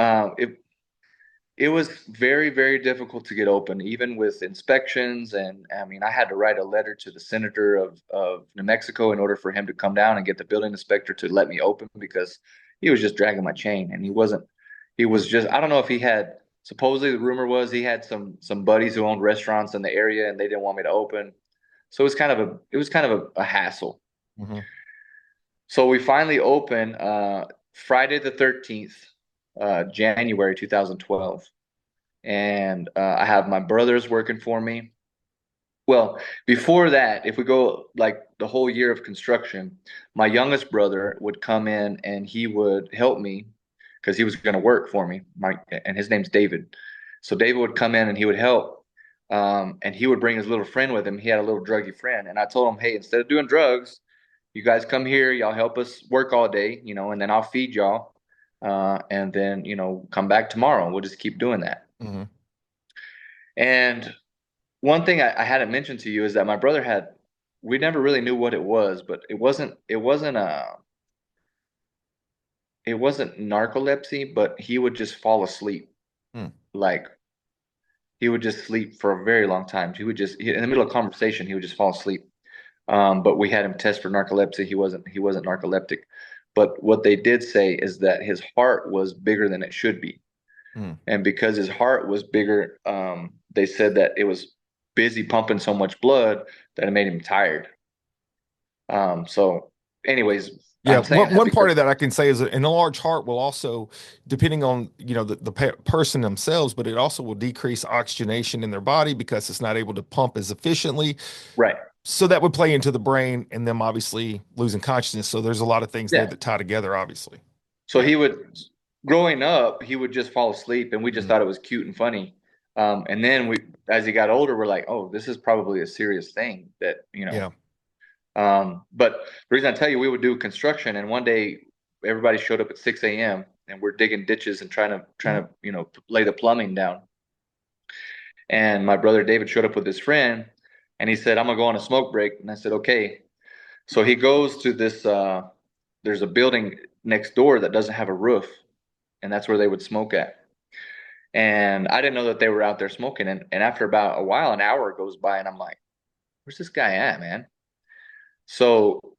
it was very, very difficult to get open, even with inspections. And I mean, I had to write a letter to the senator of New Mexico in order for him to come down and get the building inspector to let me open because he was just dragging my chain and he was just, I don't know if he had, supposedly the rumor was he had some buddies who owned restaurants in the area and they didn't want me to open. So it was kind of a hassle. Mm-hmm. So we finally opened Friday the 13th, January 2012. And I have my brothers working for me. Well, before that, if we go like the whole year of construction, my youngest brother would come in and he would help me because he was going to work for me. And his name's David. So David would come in and he would help. And he would bring his little friend with him. He had a little druggy friend. And I told him, hey, instead of doing drugs, you guys come here, y'all help us work all day, and then I'll feed y'all. And then, come back tomorrow and we'll just keep doing that. Mm-hmm. And one thing I hadn't mentioned to you is that my brother we never really knew what it was, but it wasn't narcolepsy, but he would just fall asleep. Mm. Like he would just sleep for a very long time. In the middle of conversation, he would just fall asleep. But we had him test for narcolepsy. He wasn't narcoleptic. But what they did say is that his heart was bigger than it should be. Mm. And because his heart was bigger, they said that it was busy pumping so much blood that it made him tired. So anyways, Yeah, I'm saying that one part because of that I can say is that an enlarged heart will also, depending on the person themselves, but it also will decrease oxygenation in their body because it's not able to pump as efficiently. right. So that would play into the brain and them obviously losing consciousness. So there's a lot of things there Yeah. that tie together, obviously. So growing up, he would just fall asleep and we just Mm. thought it was cute and funny. And then as he got older, we're like, oh, this is probably a serious thing that. Yeah. But the reason I tell you, we would do construction, and one day everybody showed up at 6 a.m. and we're digging ditches and trying to lay the plumbing down. And my brother David showed up with his friend, and he said, "I'm gonna go on a smoke break." And I said, "Okay." So he goes to this. There's a building next door that doesn't have a roof, and that's where they would smoke at. And I didn't know that they were out there smoking. And after about a while, an hour goes by, and I'm like, "Where's this guy at, man?" So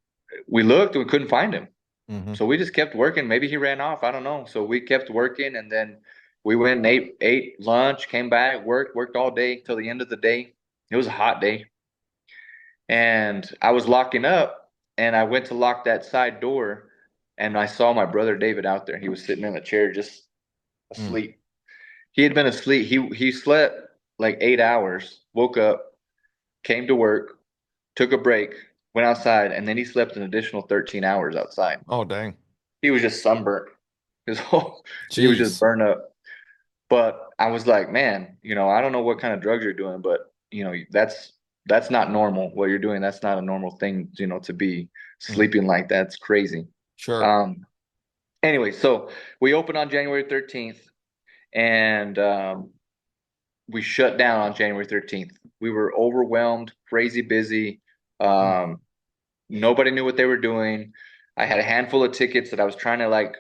we looked and we couldn't find him. Mm-hmm. So we just kept working. Maybe he ran off. I don't know. So we kept working, and then we went and ate lunch, came back, worked all day till the end of the day. It was a hot day, and I was locking up, and I went to lock that side door, and I saw my brother David out there. He was sitting in a chair, just Mm. asleep. He had been asleep. He slept like 8 hours. Woke up, came to work, took a break, went outside, and then he slept an additional 13 hours outside. Oh, dang. He was just sunburnt. He was just Jeez. burned up. But I was like, man, I don't know what kind of drugs you're doing, but that's not normal. What you're doing, that's not a normal thing, to be Mm. sleeping like that. It's crazy. Sure. Um, anyway, so we opened on January 13th and we shut down on January 13th. We were overwhelmed, crazy busy. Mm. Um, Nobody knew what they were doing. I had a handful of tickets that I was trying to like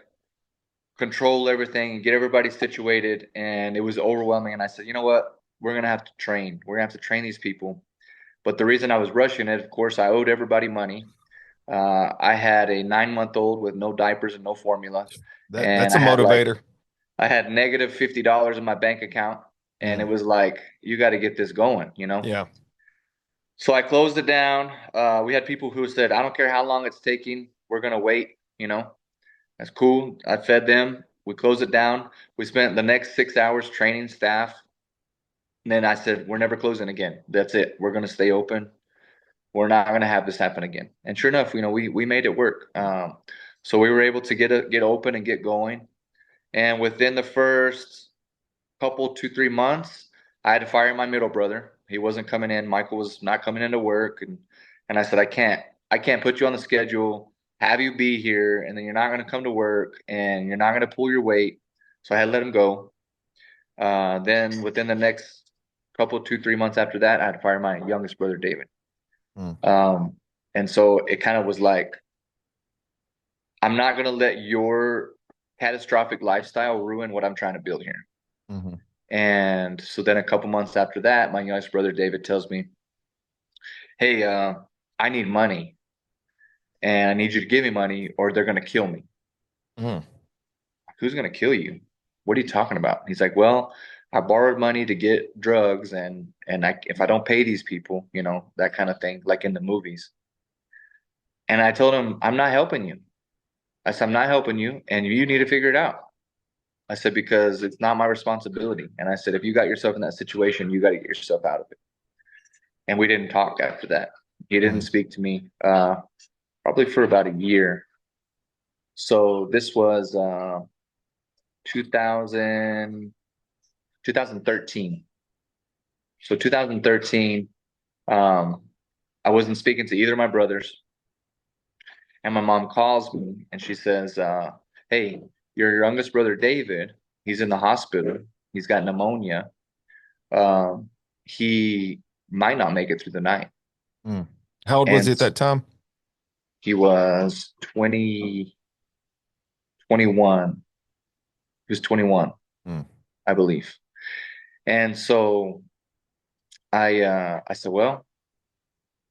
control everything and get everybody situated, and it was overwhelming. And I said, you know what? We're gonna have to train. We're gonna have to train these people. But the reason I was rushing it, of course, I owed everybody money. I had a 9-month-old with no diapers and no formula, and That's a motivator. I had negative $50 in my bank account, and Mm. it was like, you got to get this going. Yeah. So I closed it down. We had people who said, I don't care how long it's taking, we're gonna wait. That's cool. I fed them. We closed it down. We spent the next 6 hours training staff. And then I said, we're never closing again. That's it. We're going to stay open. We're not going to have this happen again. And sure enough, we made it work. So we were able to get open and get going. And within the first couple, 2, 3 months, I had to fire my middle brother. He wasn't coming in. Michael was not coming into work. And I said, I can't put you on the schedule, have you be here, and then you're not going to come to work and you're not going to pull your weight. So I had to let him go. Then within the next couple, 2, 3 months after that, I had to fire my youngest brother, David. Mm. Um, and so it kind of was like, I'm not going to let your catastrophic lifestyle ruin what I'm trying to build here. Mm-hmm. And so then a couple months after that, my youngest brother David tells me, "Hey, I need money, and I need you to give me money, or they're gonna kill me." Mm. Who's gonna kill you? What are you talking about? He's like, "Well, I borrowed money to get drugs, and if I don't pay these people, that kind of thing, like in the movies." And I told him, "I'm not helping you." I said, "I'm not helping you, and you need to figure it out." I said, "Because it's not my responsibility." And I said, "If you got yourself in that situation, you got to get yourself out of it." And we didn't talk after that. He didn't Mm. speak to me probably for about a year. So this was 2000, 2013. So 2013, um, I wasn't speaking to either of my brothers. And my mom calls me and she says, "Hey, your youngest brother, David, he's in the hospital. He's got pneumonia. Um, he might not make it through the night." Mm. How old was he And at that time? he was 21. He was 21, Mm. I believe. And so I said, "Well,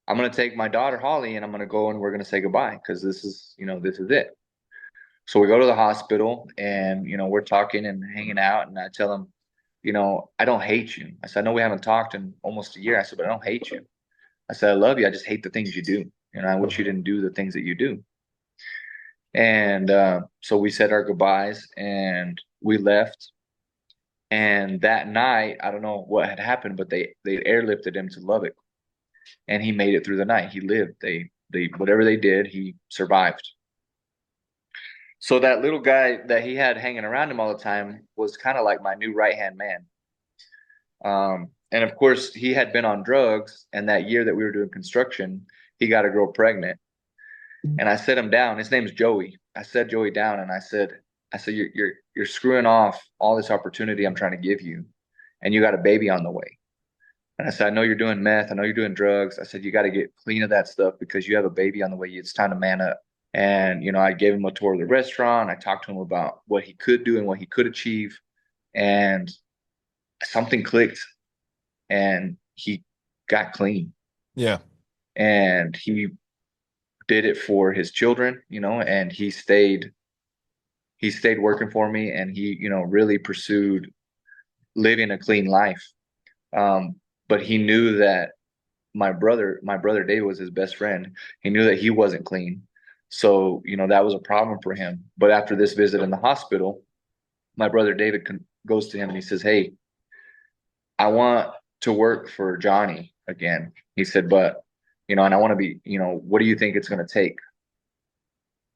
I'm gonna take my daughter Holly and I'm gonna go and we're gonna say goodbye because this is it." So we go to the hospital and we're talking and hanging out and I tell him, "I don't hate you." I said, "I know we haven't talked in almost a year." I said, "But I don't hate you." I said, "I love you. I just hate the things you do. I wish you didn't do the things that you do." And so we said our goodbyes and we left. And that night, I don't know what had happened, but they airlifted him to Lubbock, and he made it through the night. He lived. They whatever they did, he survived. So that little guy that he had hanging around him all the time was kind of like my new right hand man. And of course, he had been on drugs, and that year that we were doing construction, he got a girl pregnant. And I set him down. His name's Joey. I set Joey down, and I said, you're screwing off all this opportunity I'm trying to give you, and you got a baby on the way." And I said, "I know you're doing meth. I know you're doing drugs." I said, "You got to get clean of that stuff because you have a baby on the way. It's time to man up." And, I gave him a tour of the restaurant. I talked to him about what he could do and what he could achieve. And something clicked and he got clean. Yeah. And he did it for his children, and he stayed working for me and he, really pursued living a clean life. Um, but he knew that my brother David was his best friend. He knew that he wasn't clean. So, that was a problem for him. But after this visit in the hospital, my brother David goes to him and he says, "Hey, I want to work for Johnny again." He said, "But, and I want to be, what do you think it's going to take?"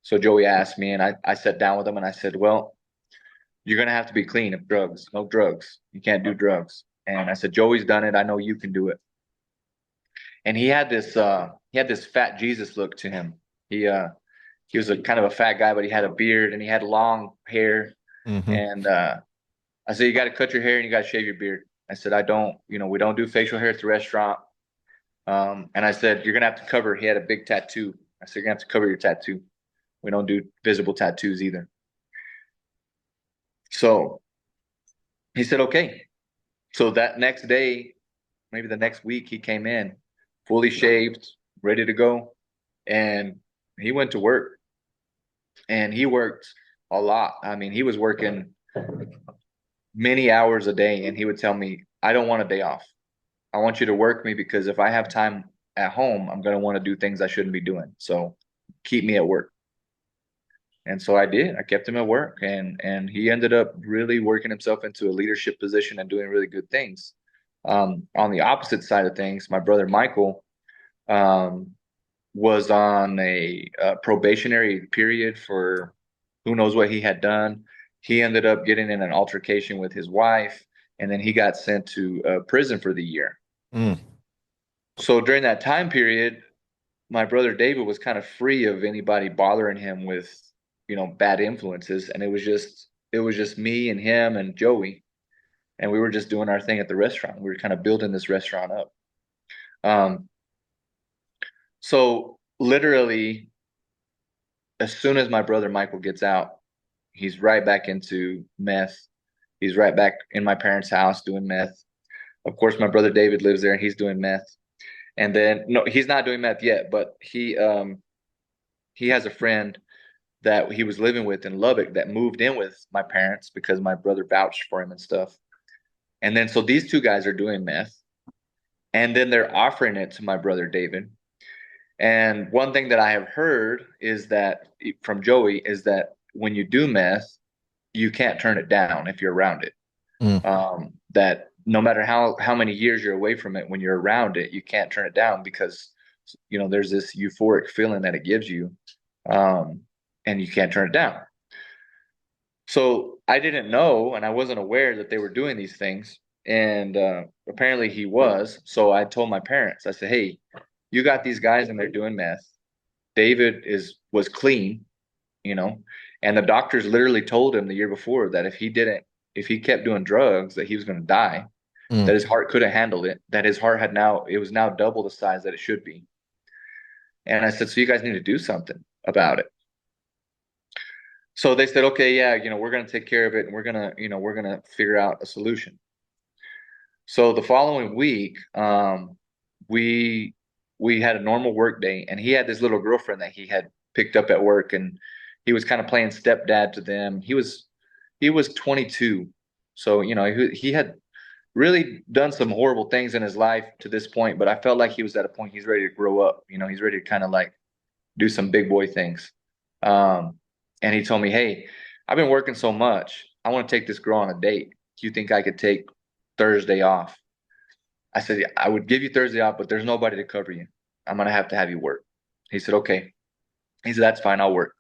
So Joey asked me and I sat down with him and I said, "Well, you're going to have to be clean of drugs, no drugs. You can't do drugs." And I said, "Joey's done it. I know you can do it." And he had this fat Jesus look to him. He was a kind of a fat guy, but he had a beard and he had long hair. Hmm. And I said, "You got to cut your hair and you got to shave your beard." I said, "I don't, we don't do facial hair at the restaurant." And I said, "You're gonna have to cover." He had a big tattoo. I said, "You're gonna have to cover your tattoo. We don't do visible tattoos either." So he said, "Okay." So that next day, maybe the next week, he came in fully shaved, ready to go, and he went to work. And he worked a lot. I mean, he was working many hours a day, and he would tell me, "I don't want a day off. I want you to work me because if I have time at home, I'm going to want to do things I shouldn't be doing. So keep me at work." And so I did. I kept him at work, and he ended up really working himself into a leadership position and doing really good things. On the opposite side of things, my brother Michael um, was on a probationary period for who knows what he had done. He ended up getting in an altercation with his wife, and then he got sent to prison for the year. Mm. So during that time period, my brother David was kind of free of anybody bothering him with, bad influences, and it was just me and him and Joey, and we were just doing our thing at the restaurant. We were kind of building this restaurant up. Um, so literally, as soon as my brother Michael gets out, he's right back into meth. He's right back in my parents' house doing meth. Of course, my brother David lives there and he's doing meth. And then no, he's not doing meth yet, but he has a friend that he was living with in Lubbock that moved in with my parents because my brother vouched for him and stuff. And then so these two guys are doing meth, and then they're offering it to my brother David. And one thing that I have heard is that from Joey is that when you do meth, you can't turn it down if you're around it. Mm. That no matter how many years you're away from it, when you're around it, you can't turn it down because there's this euphoric feeling that it gives you, um, and you can't turn it down. So I didn't know, and I wasn't aware that they were doing these things. And apparently he was. So I told my parents, I said, "Hey, you got these guys and they're doing meth. David was clean, you know, and the doctors literally told him the year before that if he kept doing drugs, that he was going to die, that Mm. his heart couldn't handle it, that his heart it was now double the size that it should be." And I said, "So you guys need to do something about it." So they said, "Okay, yeah, we're going to take care of it and we're going to figure out a solution." So the following week, we we had a normal work day, and he had this little girlfriend that he had picked up at work, and he was kind of playing stepdad to them. He was 22, so he had really done some horrible things in his life to this point, but I felt like he was at a point he's ready to grow up. He's ready to kind of like do some big boy things. Um, and he told me, "Hey, I've been working so much. I want to take this girl on a date. Do you think I could take Thursday off?" I said, "Yeah, I would give you Thursday off, but there's nobody to cover you. I'm gonna have you work." He said, "Okay." He said, "That's fine. I'll work."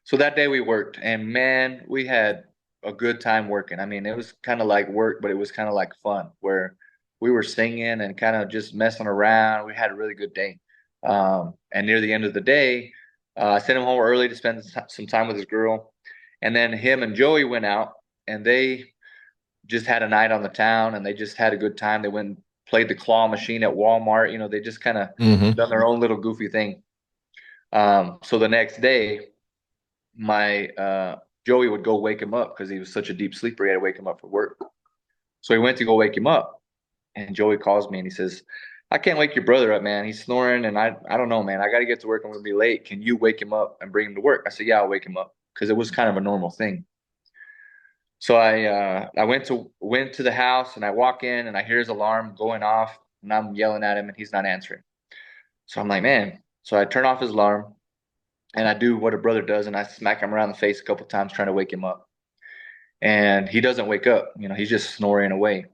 So that day we worked, and man, we had a good time working. I mean, it was kind of like work, but it was kind of like fun where we were singing and kind of just messing around. We had a really good day. And near the end of the day, I sent him home early to spend some time with his girl. And then him and Joey went out and they just had a night on the town and they just had a good time. They went and played the claw machine at Walmart. They just kind of Mm-hmm. done their own little goofy thing. So the next day, my Joey would go wake him up because he was such a deep sleeper. He had to wake him up for work. So he went to go wake him up, and Joey calls me and he says, "I can't wake your brother up, man. He's snoring, and I don't know, man. I got to get to work. I'm gonna be late. Can you wake him up and bring him to work?" I said, "Yeah, I'll wake him up," because it was kind of a normal thing. So I went to the house and I walk in and I hear his alarm going off and I'm yelling at him and he's not answering. So I'm like, man. So I turn off his alarm and I do what a brother does and I smack him around the face a couple times trying to wake him up. And he doesn't wake up. He's just snoring away.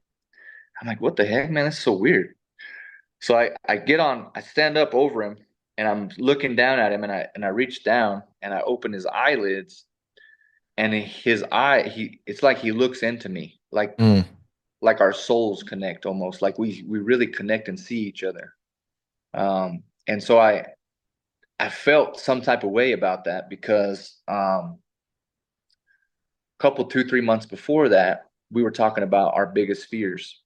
I'm like, what the heck, man? That's so weird. So I stand up over him and I'm looking down at him and I reach down and I open his eyelids and his eye, it's like he looks into me, Mm. like our souls connect almost, like we really connect and see each other. And so I felt some type of way about that because couple 2 3 months before that we were talking about our biggest fears,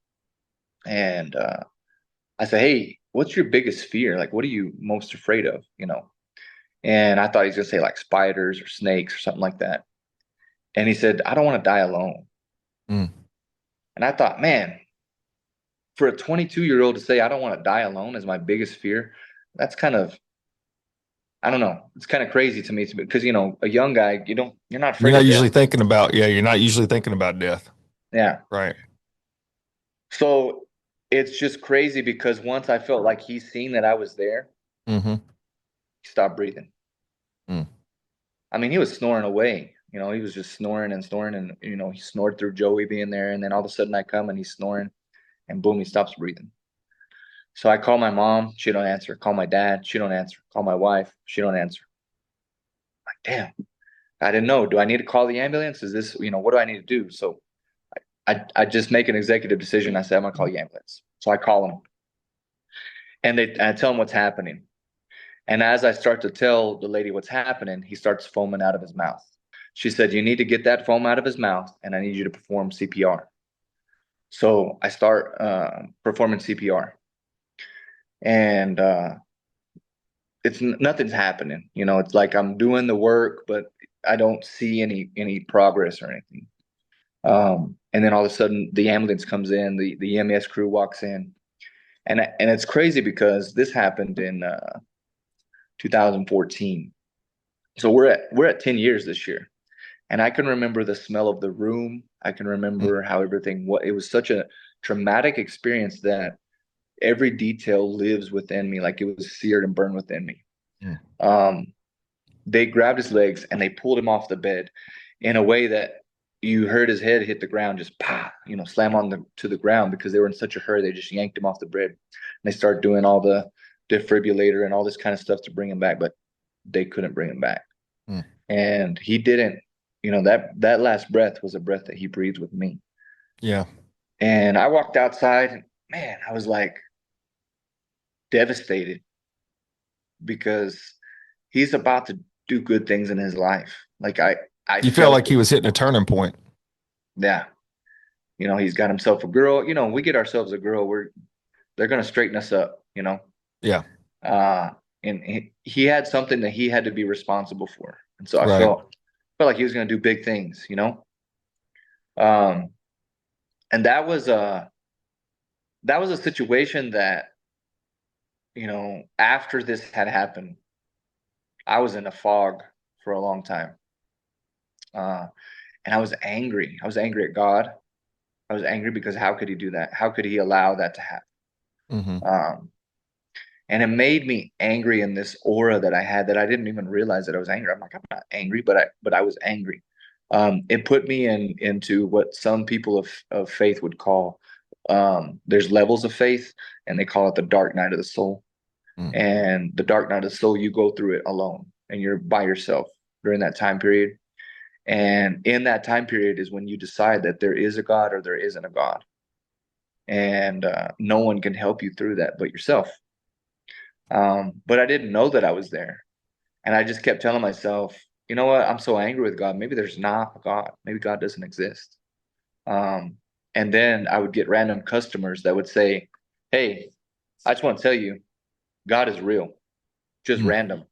and I said, "Hey, what's your biggest fear? Like, what are you most afraid of?" And I thought he was gonna say like spiders or snakes or something like that. And he said, "I don't want to die alone." Mm. And I thought, man, for a 22-year-old to say I don't want to die alone is my biggest fear, that's kind of, I don't know, it's kind of crazy to me because a young guy, you're not You're afraid not of death. usually thinking about, yeah, you're not usually thinking about death. Yeah. Right. So it's just crazy because once I felt like he's seen that I was there, Mm-hmm. he stopped breathing. Mm. I mean, he was snoring away. He was just snoring and snoring, and he snored through Joey being there, and then all of a sudden I come and he's snoring, and boom, he stops breathing. So I call my mom, she don't answer. Call my dad, she don't answer. Call my wife, she don't answer. Like, damn, I didn't know. Do I need to call the ambulance? Is this, what do I need to do? So I just make an executive decision. I say, I'm gonna call the ambulance. So I call them, and I tell them what's happening. And as I start to tell the lady what's happening, he starts foaming out of his mouth. She said, "You need to get that foam out of his mouth, and I need you to perform CPR." So I start performing CPR, and it's nothing's happening. It's like I'm doing the work, but I don't see any progress or anything. And then all of a sudden the ambulance comes in, the EMS crew walks in. And it's crazy because this happened in 2014. So we're at 10 years this year. And I can remember the smell of the room. I can Mm, remember how everything, what it was such a traumatic experience that every detail lives within me, like it was seared and burned within me. mm. Um, they grabbed his legs and they pulled him off the bed in a way that you heard his head hit the ground, just pop, slam on to the ground because they were in such a hurry. They just yanked him off the bed. And they started doing all the defibrillator and all this kind of stuff to bring him back, but they couldn't bring him back. Mm. And he didn't, that last breath was a breath that he breathed with me. Yeah. And I walked outside and man, I was like devastated because he's about to do good things in his life. Like I You felt felt like he was hitting a turning point. yeah. He's got himself a girl. We get ourselves a girl, they're gonna straighten us up. Yeah. Uh and he had something that he had to be responsible for. And so I Right. felt like he was gonna do big things. Um and that was a situation that, after this had happened, I was in a fog for a long time. Uh and I was angry. I was angry at God. I was angry because how could he do that? How could he allow that to happen? Hmm. Um, and it made me angry in this aura that I had that I didn't even realize that I was angry. I'm like, I'm not angry, but I was angry. It put me into what some people of faith would call there's levels of faith, and they call it the dark night of the soul. Mm. And the dark night of the soul, you go through it alone, and you're by yourself during that time period. And in that time period is when you decide that there is a God or there isn't a God, and no one can help you through that but yourself. But I didn't know that I was there. And I just kept telling myself, you know what? I'm so angry with God. Maybe there's not a God. Maybe God doesn't exist. Um, and then I would get random customers that would say, hey, I just want to tell you, God is real, just Mm. random.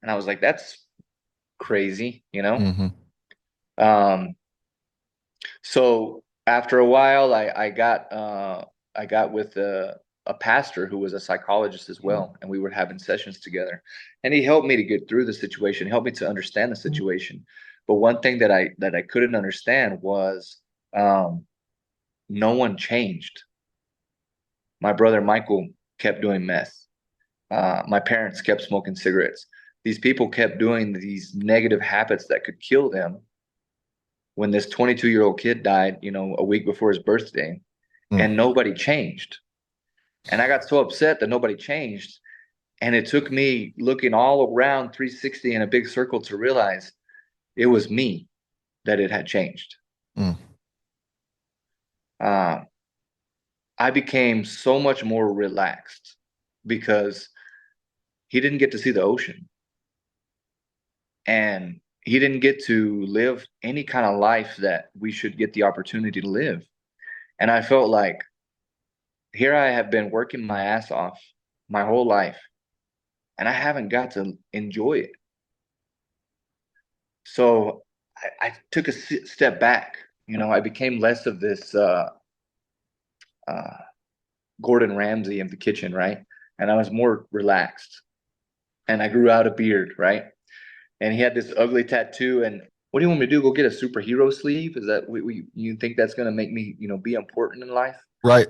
And I was like, that's crazy. Hmm. Um, so after a while, I got with a pastor who was a psychologist as well, and we were having sessions together. And he helped me to get through the situation, helped me to understand the situation. But one thing that I couldn't understand was um, no one changed. My brother Michael kept doing meth. My parents kept smoking cigarettes. These people kept doing these negative habits that could kill them. When this 22-year-old kid died, a week before his birthday, Mm. and nobody changed. And I got so upset that nobody changed. And it took me looking all around 360 in a big circle to realize it was me that it had changed. Mm. Um, I became so much more relaxed because he didn't get to see the ocean and he didn't get to live any kind of life that we should get the opportunity to live. And I felt like here I have been working my ass off my whole life and I haven't got to enjoy it. So I took a step back. I became less of this uh, Gordon Ramsay of the kitchen, right? And I was more relaxed. And I grew out a beard, right? And he had this ugly tattoo. And what do you want me to do? Go get a superhero sleeve? Is that you think that's going to make me, be important in life? Right.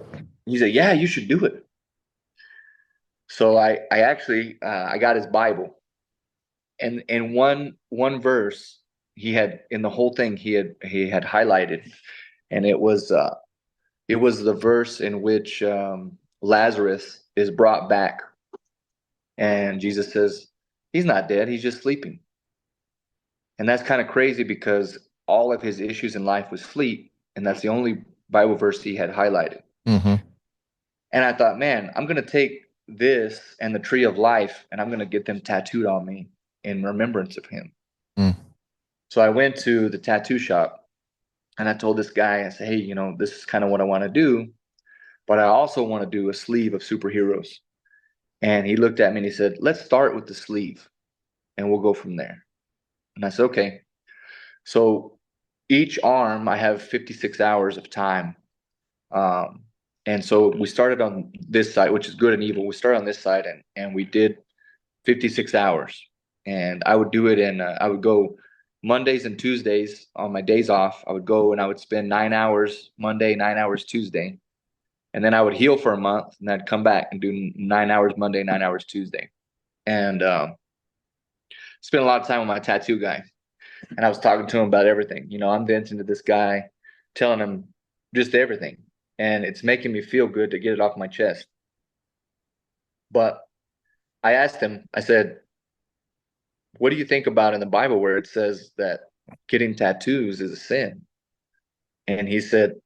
He said, yeah, you should do it. So I actually I got his Bible, and in one verse he had in the whole thing he had highlighted, and it was the verse in which Lazarus is brought back, and Jesus says he's not dead, he's just sleeping. And that's kind of crazy because all of his issues in life was sleep, and that's the only Bible verse he had highlighted. Hmm. And I thought, man, I'm gonna take this and the tree of life, and I'm gonna get them tattooed on me in remembrance of him. Mm. So I went to the tattoo shop and I told this guy, I said, hey, this is kind of what I want to do, but I also want to do a sleeve of superheroes. And he looked at me and he said, let's start with the sleeve and we'll go from there. And I said, okay. So each arm I have 56 hours of time. Um, and so we started on this side, which is good and evil. We started on this side and we did 56 hours. And I would do it I would go Mondays and Tuesdays on my days off. I would go and I would spend 9 hours Monday, 9 hours Tuesday. And then I would heal for a month and I'd come back and do 9 hours Monday, 9 hours Tuesday. And spent a lot of time with my tattoo guy. And I was talking to him about everything. I'm venting to this guy, telling him just everything. And it's making me feel good to get it off my chest. But I asked him, I said, what do you think about in the Bible where it says that getting tattoos is a sin? And he said,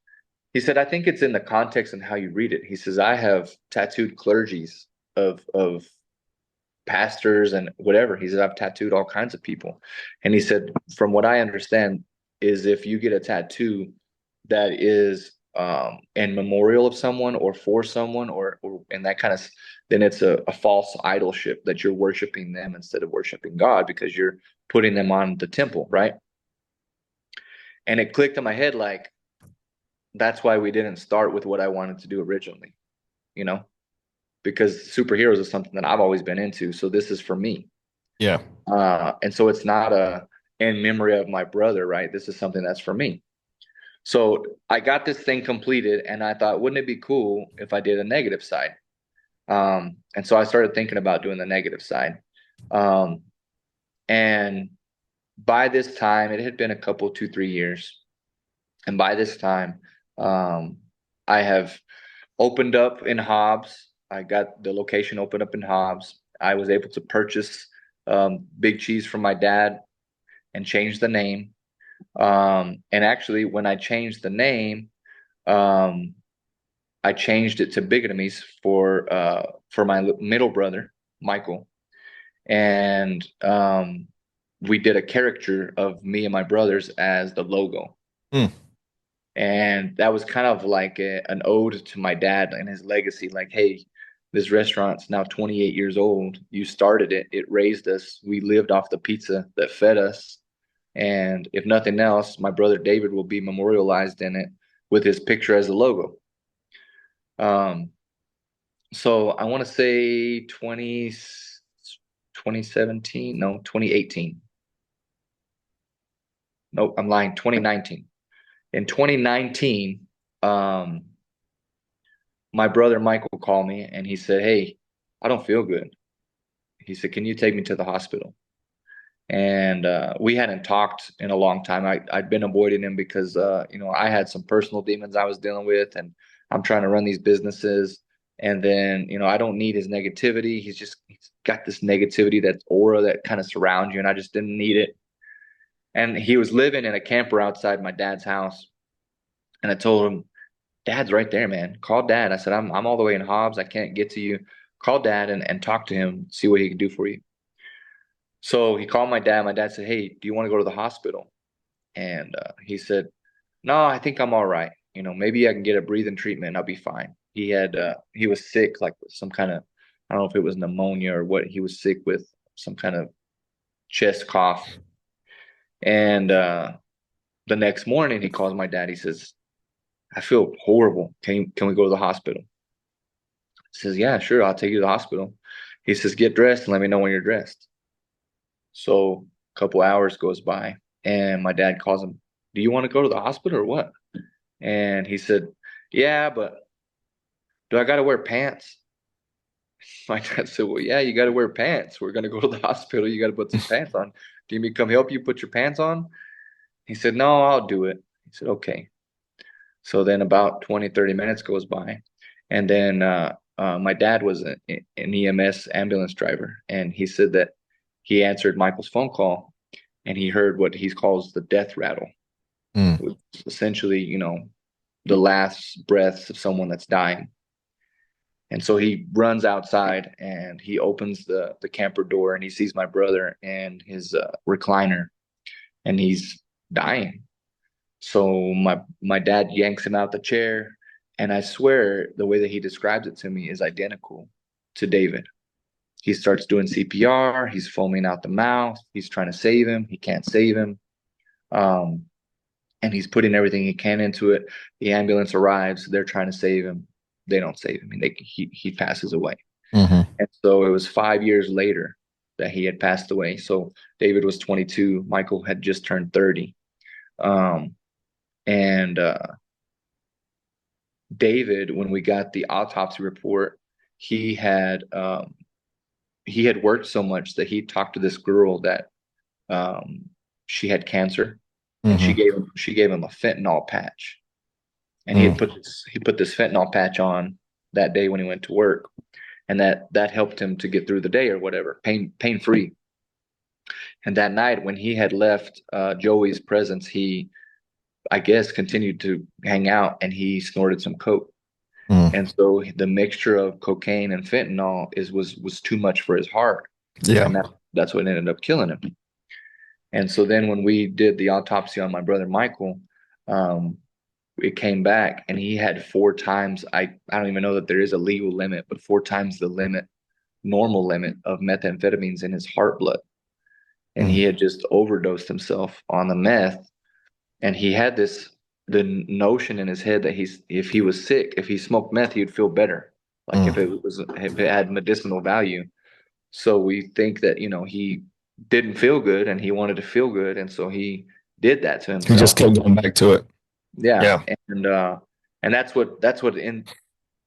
I think it's in the context and how you read it. He says, I have tattooed clergies of pastors and whatever. He said, I've tattooed all kinds of people. And he said, from what I understand, is if you get a tattoo that is in memorial of someone or for someone or and that kind of, then it's a false idolship that you're worshiping them instead of worshiping God because you're putting them on the temple, right? And it clicked in my head like, that's why we didn't start with what I wanted to do originally, you know, because superheroes is something that I've always been into. So this is for me. Yeah. And so it's not in memory of my brother, right? This is something that's for me. So I got this thing completed and I thought, wouldn't it be cool if I did a negative side? And so I started thinking about doing the negative side. Um, and by this time, it had been a couple, 2, 3 years. And by this time, I have opened up in Hobbs. I got the location opened up in Hobbs. I was able to purchase Big Cheese from my dad and change the name. And actually, when I changed the name, um, I changed it to Bigadamies for my middle brother, Michael. And we did a caricature of me and my brothers as the logo. Mm. And that was kind of like an ode to my dad and his legacy. Like, hey, this restaurant's now 28 years old. You started it. It raised us. We lived off the pizza that fed us. And if nothing else, my brother David will be memorialized in it with his picture as the logo. Um, so I want to say 2017, no, 2018. Nope, I'm lying, 2019. In 2019, my brother Michael called me and he said, hey, I don't feel good. He said, can you take me to the hospital? And we hadn't talked in a long time. I'd been avoiding him because I had some personal demons I was dealing with, and I'm trying to run these businesses. And then I don't need his negativity. He's got this negativity, that aura that kind of surrounds you, and I just didn't need it. And he was living in a camper outside my dad's house, and I told him, Dad's right there, man. Call Dad. I said, I'm all the way in Hobbs. I can't get to you. Call Dad and talk to him, see what he can do for you. So he called my dad. My dad said, hey, do you want to go to the hospital? And he said, no, I think I'm all right. Maybe I can get a breathing treatment and I'll be fine. He was sick, like with some kind of, I don't know if it was pneumonia or what. He was sick with some kind of chest cough. And the next morning he calls my dad. He says, I feel horrible. Can we go to the hospital? He says, yeah, sure. I'll take you to the hospital. He says, get dressed and let me know when you're dressed. So a couple hours goes by and my dad calls him, do you want to go to the hospital or what? And he said, yeah, but do I got to wear pants? My dad said, well, yeah, you got to wear pants. We're going to go to the hospital. You got to put some pants on. Do you need me to come help you put your pants on? He said, no, I'll do it. He said, okay. So then about 20, 30 minutes goes by. And then my dad was an EMS ambulance driver. And he said that he answered Michael's phone call and he heard what he calls the death rattle, Mm. which is essentially, the last breaths of someone that's dying. And so he runs outside and he opens the camper door and he sees my brother and his recliner and he's dying. So my dad yanks him out the chair, and I swear the way that he describes it to me is identical to David. He starts doing CPR. He's foaming out the mouth. He's trying to save him. He can't save him. Um, and he's putting everything he can into it. The ambulance arrives. They're trying to save him. They don't save him. He passes away. Mm-hmm. And so it was 5 years later that he had passed away. So David was 22. Michael had just turned 30. Um, and David, when we got the autopsy report, he had um, he had worked so much that he talked to this girl that she had cancer, and Mm-hmm. she gave him a fentanyl patch, and Mm. he put this fentanyl patch on that day when he went to work, and that helped him to get through the day or whatever, pain free. And that night when he had left Joey's presence, he, I guess, continued to hang out, and he snorted some coke. Mm. And so the mixture of cocaine and fentanyl was too much for his heart, Yeah. and that's what ended up killing him. And so then when we did the autopsy on my brother Michael, um, it came back, and he had 4 times. I don't even know that there is a legal limit, but 4 times the limit, normal limit of methamphetamines in his heart blood. And Mm. he had just overdosed himself on the meth, and he had the notion in his head that if he was sick, if he smoked meth, he'd feel better, like Mm. if it had medicinal value. So we think that, he didn't feel good and he wanted to feel good, and so he did that to He just himself. kept going back to it. Yeah, Yeah. and that's what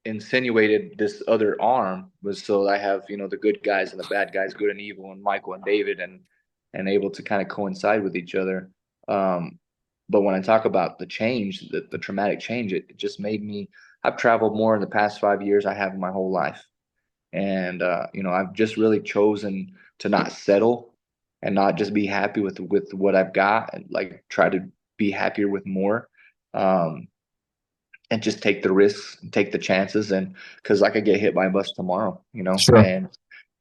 insinuated this other arm, was so I have, the good guys and the bad guys, good and evil, and Michael and David, and able to kind of coincide with each other. Um, but when I talk about the change, the traumatic change, it just made me. I've traveled more in the past 5 years I have in my whole life, and I've just really chosen to not settle and not just be happy with what I've got, and like try to be happier with more. Um, and just take the risks and take the chances, and because I could get hit by a bus tomorrow, Sure.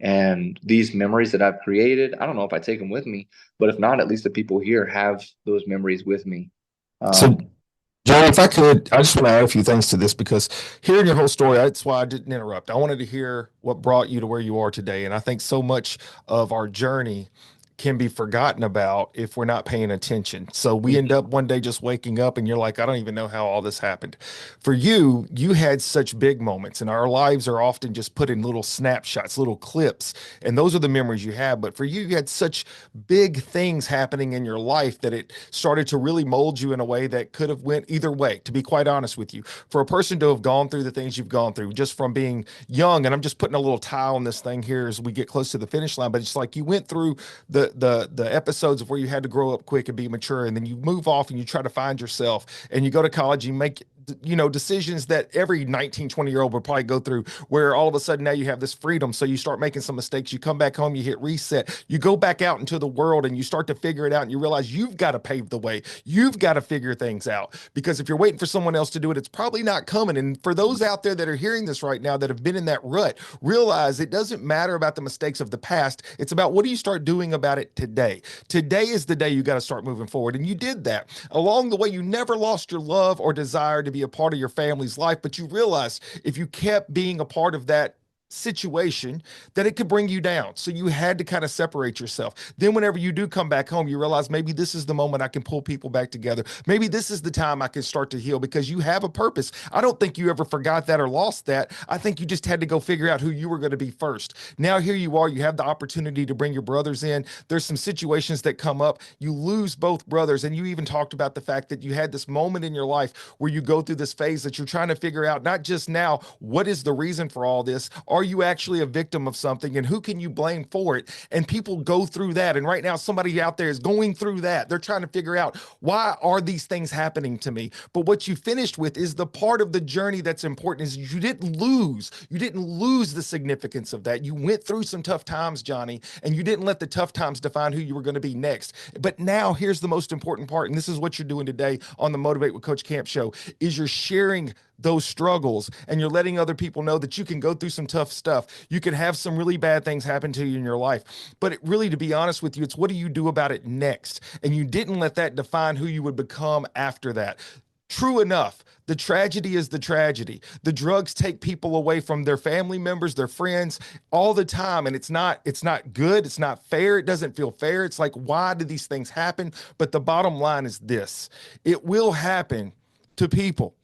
and these memories that I've created, I don't know if I take them with me, but if not, at least the people here have those memories with me. So, um Johnny, if I could, I just want to add a few things to this because hearing your whole story, that's why I didn't interrupt. I wanted to hear what brought you to where you are today. And I think so much of our journey can be forgotten about if we're not paying attention. So we end up one day just waking up and you're like, I don't even know how all this happened. For you, you had such big moments, and our lives are often just put in little snapshots, little clips, and those are the memories you have. But for you, you had such big things happening in your life that it started to really mold you in a way that could have went either way, to be quite honest with you. For a person to have gone through the things you've gone through just from being young, and I'm just putting a little tie on this thing here as we get close to the finish line, but it's like you went through the episodes of where you had to grow up quick and be mature, and then you move off and you try to find yourself, and you go to college, you make decisions that every 19, 20-year-old would probably go through, where all of a sudden now you have this freedom. So you start making some mistakes, you come back home, you hit reset, you go back out into the world, and you start to figure it out, and you realize you've got to pave the way, you've got to figure things out, because if you're waiting for someone else to do it, it's probably not coming. And for those out there that are hearing this right now that have been in that rut, realize it doesn't matter about the mistakes of the past. It's about what do you start doing about it today. Today is the day you got to start moving forward, and you did that. Along the way, you never lost your love or desire to be a part of your family's life, but you realized if you kept being a part of that situation, that it could bring you down. So you had to kind of separate yourself. Then whenever you do come back home, you realize maybe this is the moment I can pull people back together. Maybe this is the time I can start to heal, because you have a purpose. I don't think you ever forgot that or lost that. I think you just had to go figure out who you were going to be first. Now here you are, you have the opportunity to bring your brothers in. There's some situations that come up. You lose both brothers, and you even talked about the fact that you had this moment in your life where you go through this phase that you're trying to figure out, not just now, what is the reason for all this? Are you actually a victim of something, and who can you blame for it? And people go through that. And right now, somebody out there is going through that. They're trying to figure out, why are these things happening to me? But what you finished with is the part of the journey that's important, is you didn't lose. You didn't lose the significance of that. You went through some tough times, Johnny, and you didn't let the tough times define who you were going to be next. But now here's the most important part, and this is what you're doing today on the Motivate with Coach Camp show, is you're sharing those struggles, and you're letting other people know that you can go through some tough stuff. You can have some really bad things happen to you in your life. But really, to be honest with you, it's what do you do about it next? And you didn't let that define who you would become after that. True enough. The tragedy is the tragedy. The drugs take people away from their family members, their friends all the time. And it's not good. It's not fair. It doesn't feel fair. It's like, why do these things happen? But the bottom line is this: it will happen to people.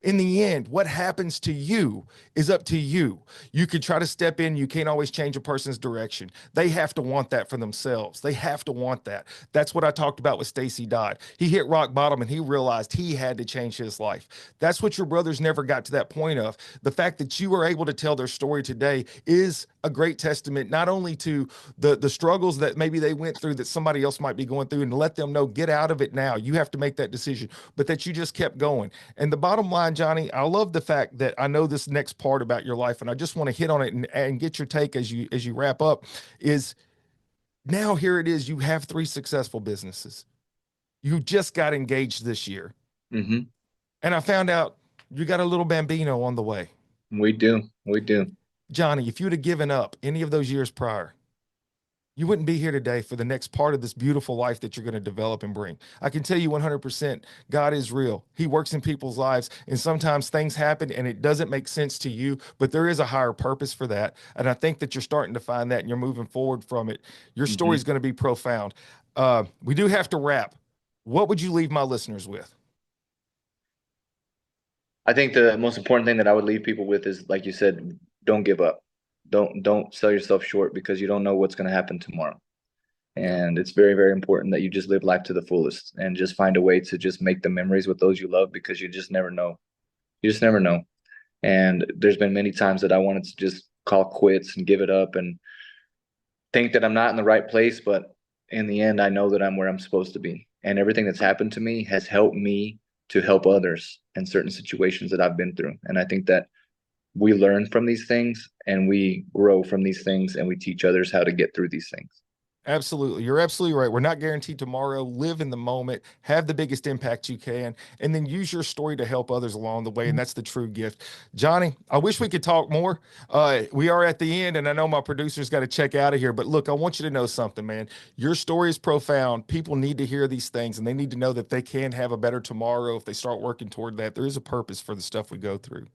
In the end, what happens to you is up to you. You can try to step in. You can't always change a person's direction. They have to want that for themselves. They have to want that. That's what I talked about with Stacy Dodd. He hit rock bottom and he realized he had to change his life. That's what your brothers never got to that point of. The fact that you were able to tell their story today is a great testament, not only to the struggles that maybe they went through that somebody else might be going through, and let them know, get out of it now. You have to make that decision, but that you just kept going. And the bottom line, Johnny, I love the fact that I know this next part about your life, and I just want to hit on it and get your take as you wrap up, is now here it is. You have 3 successful businesses. You just got engaged this year. Mm-hmm. And I found out you got a little bambino on the way. We do. Johnny, if you'd have given up any of those years prior, you wouldn't be here today for the next part of this beautiful life that you're going to develop and bring. I can tell you 100%, God is real. He works in people's lives, and sometimes things happen and it doesn't make sense to you, but there is a higher purpose for that. And I think that you're starting to find that and you're moving forward from it. Your story is going to be profound. We do have to wrap. What would you leave my listeners with? I think the most important thing that I would leave people with is, like you said, don't give up. Don't sell yourself short, because you don't know what's going to happen tomorrow. And it's very, very important that you just live life to the fullest and just find a way to just make the memories with those you love, because you just never know. You just never know. And there's been many times that I wanted to just call quits and give it up and think that I'm not in the right place. But in the end, I know that I'm where I'm supposed to be. And everything that's happened to me has helped me to help others in certain situations that I've been through. And I think that we learn from these things and we grow from these things and we teach others how to get through these things. Absolutely. You're absolutely right. We're not guaranteed tomorrow. Live in the moment, have the biggest impact you can, and then use your story to help others along the way. And that's the true gift. Johnny, I wish we could talk more. We are at the end, and I know my producer's got to check out of here, but look, I want you to know something, man. Your story is profound. People need to hear these things, and they need to know that they can have a better tomorrow if they start working toward that. There is a purpose for the stuff we go through.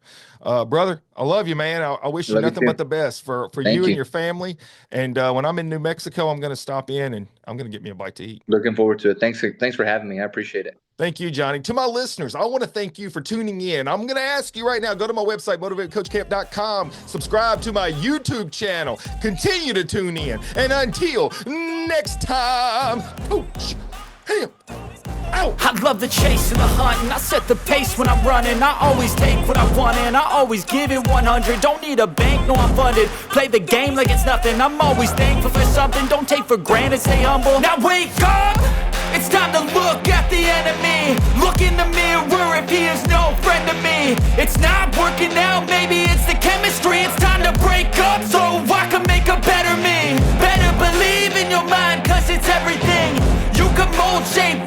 Brother, I love you, man. I wish you nothing but the best for you and your family. And when I'm in New Mexico, I'm going to stop in and I'm going to get me a bite to eat. Looking forward to it. Thanks for having me. I appreciate it. Thank you, Johnny. To my listeners, I want to thank you for tuning in. I'm going to ask you right now, go to my website, motivatecoachcamp.com, subscribe to my YouTube channel, continue to tune in. And until next time, Coach Camp out. I love the chase and the hunt, and I set the pace when I'm running. I always take what I want and I always give it 100. Don't need a bank, no, I'm funded. Play the game like it's nothing. I'm always thankful for something. Don't take for granted, stay humble. Now wake up, it's time to look at the enemy. Look in the mirror if he is no friend to me. It's not working out, maybe it's the chemistry. It's time to break up so I can make a better me. Better believe in your mind, cause it's everything. You can mold, shape,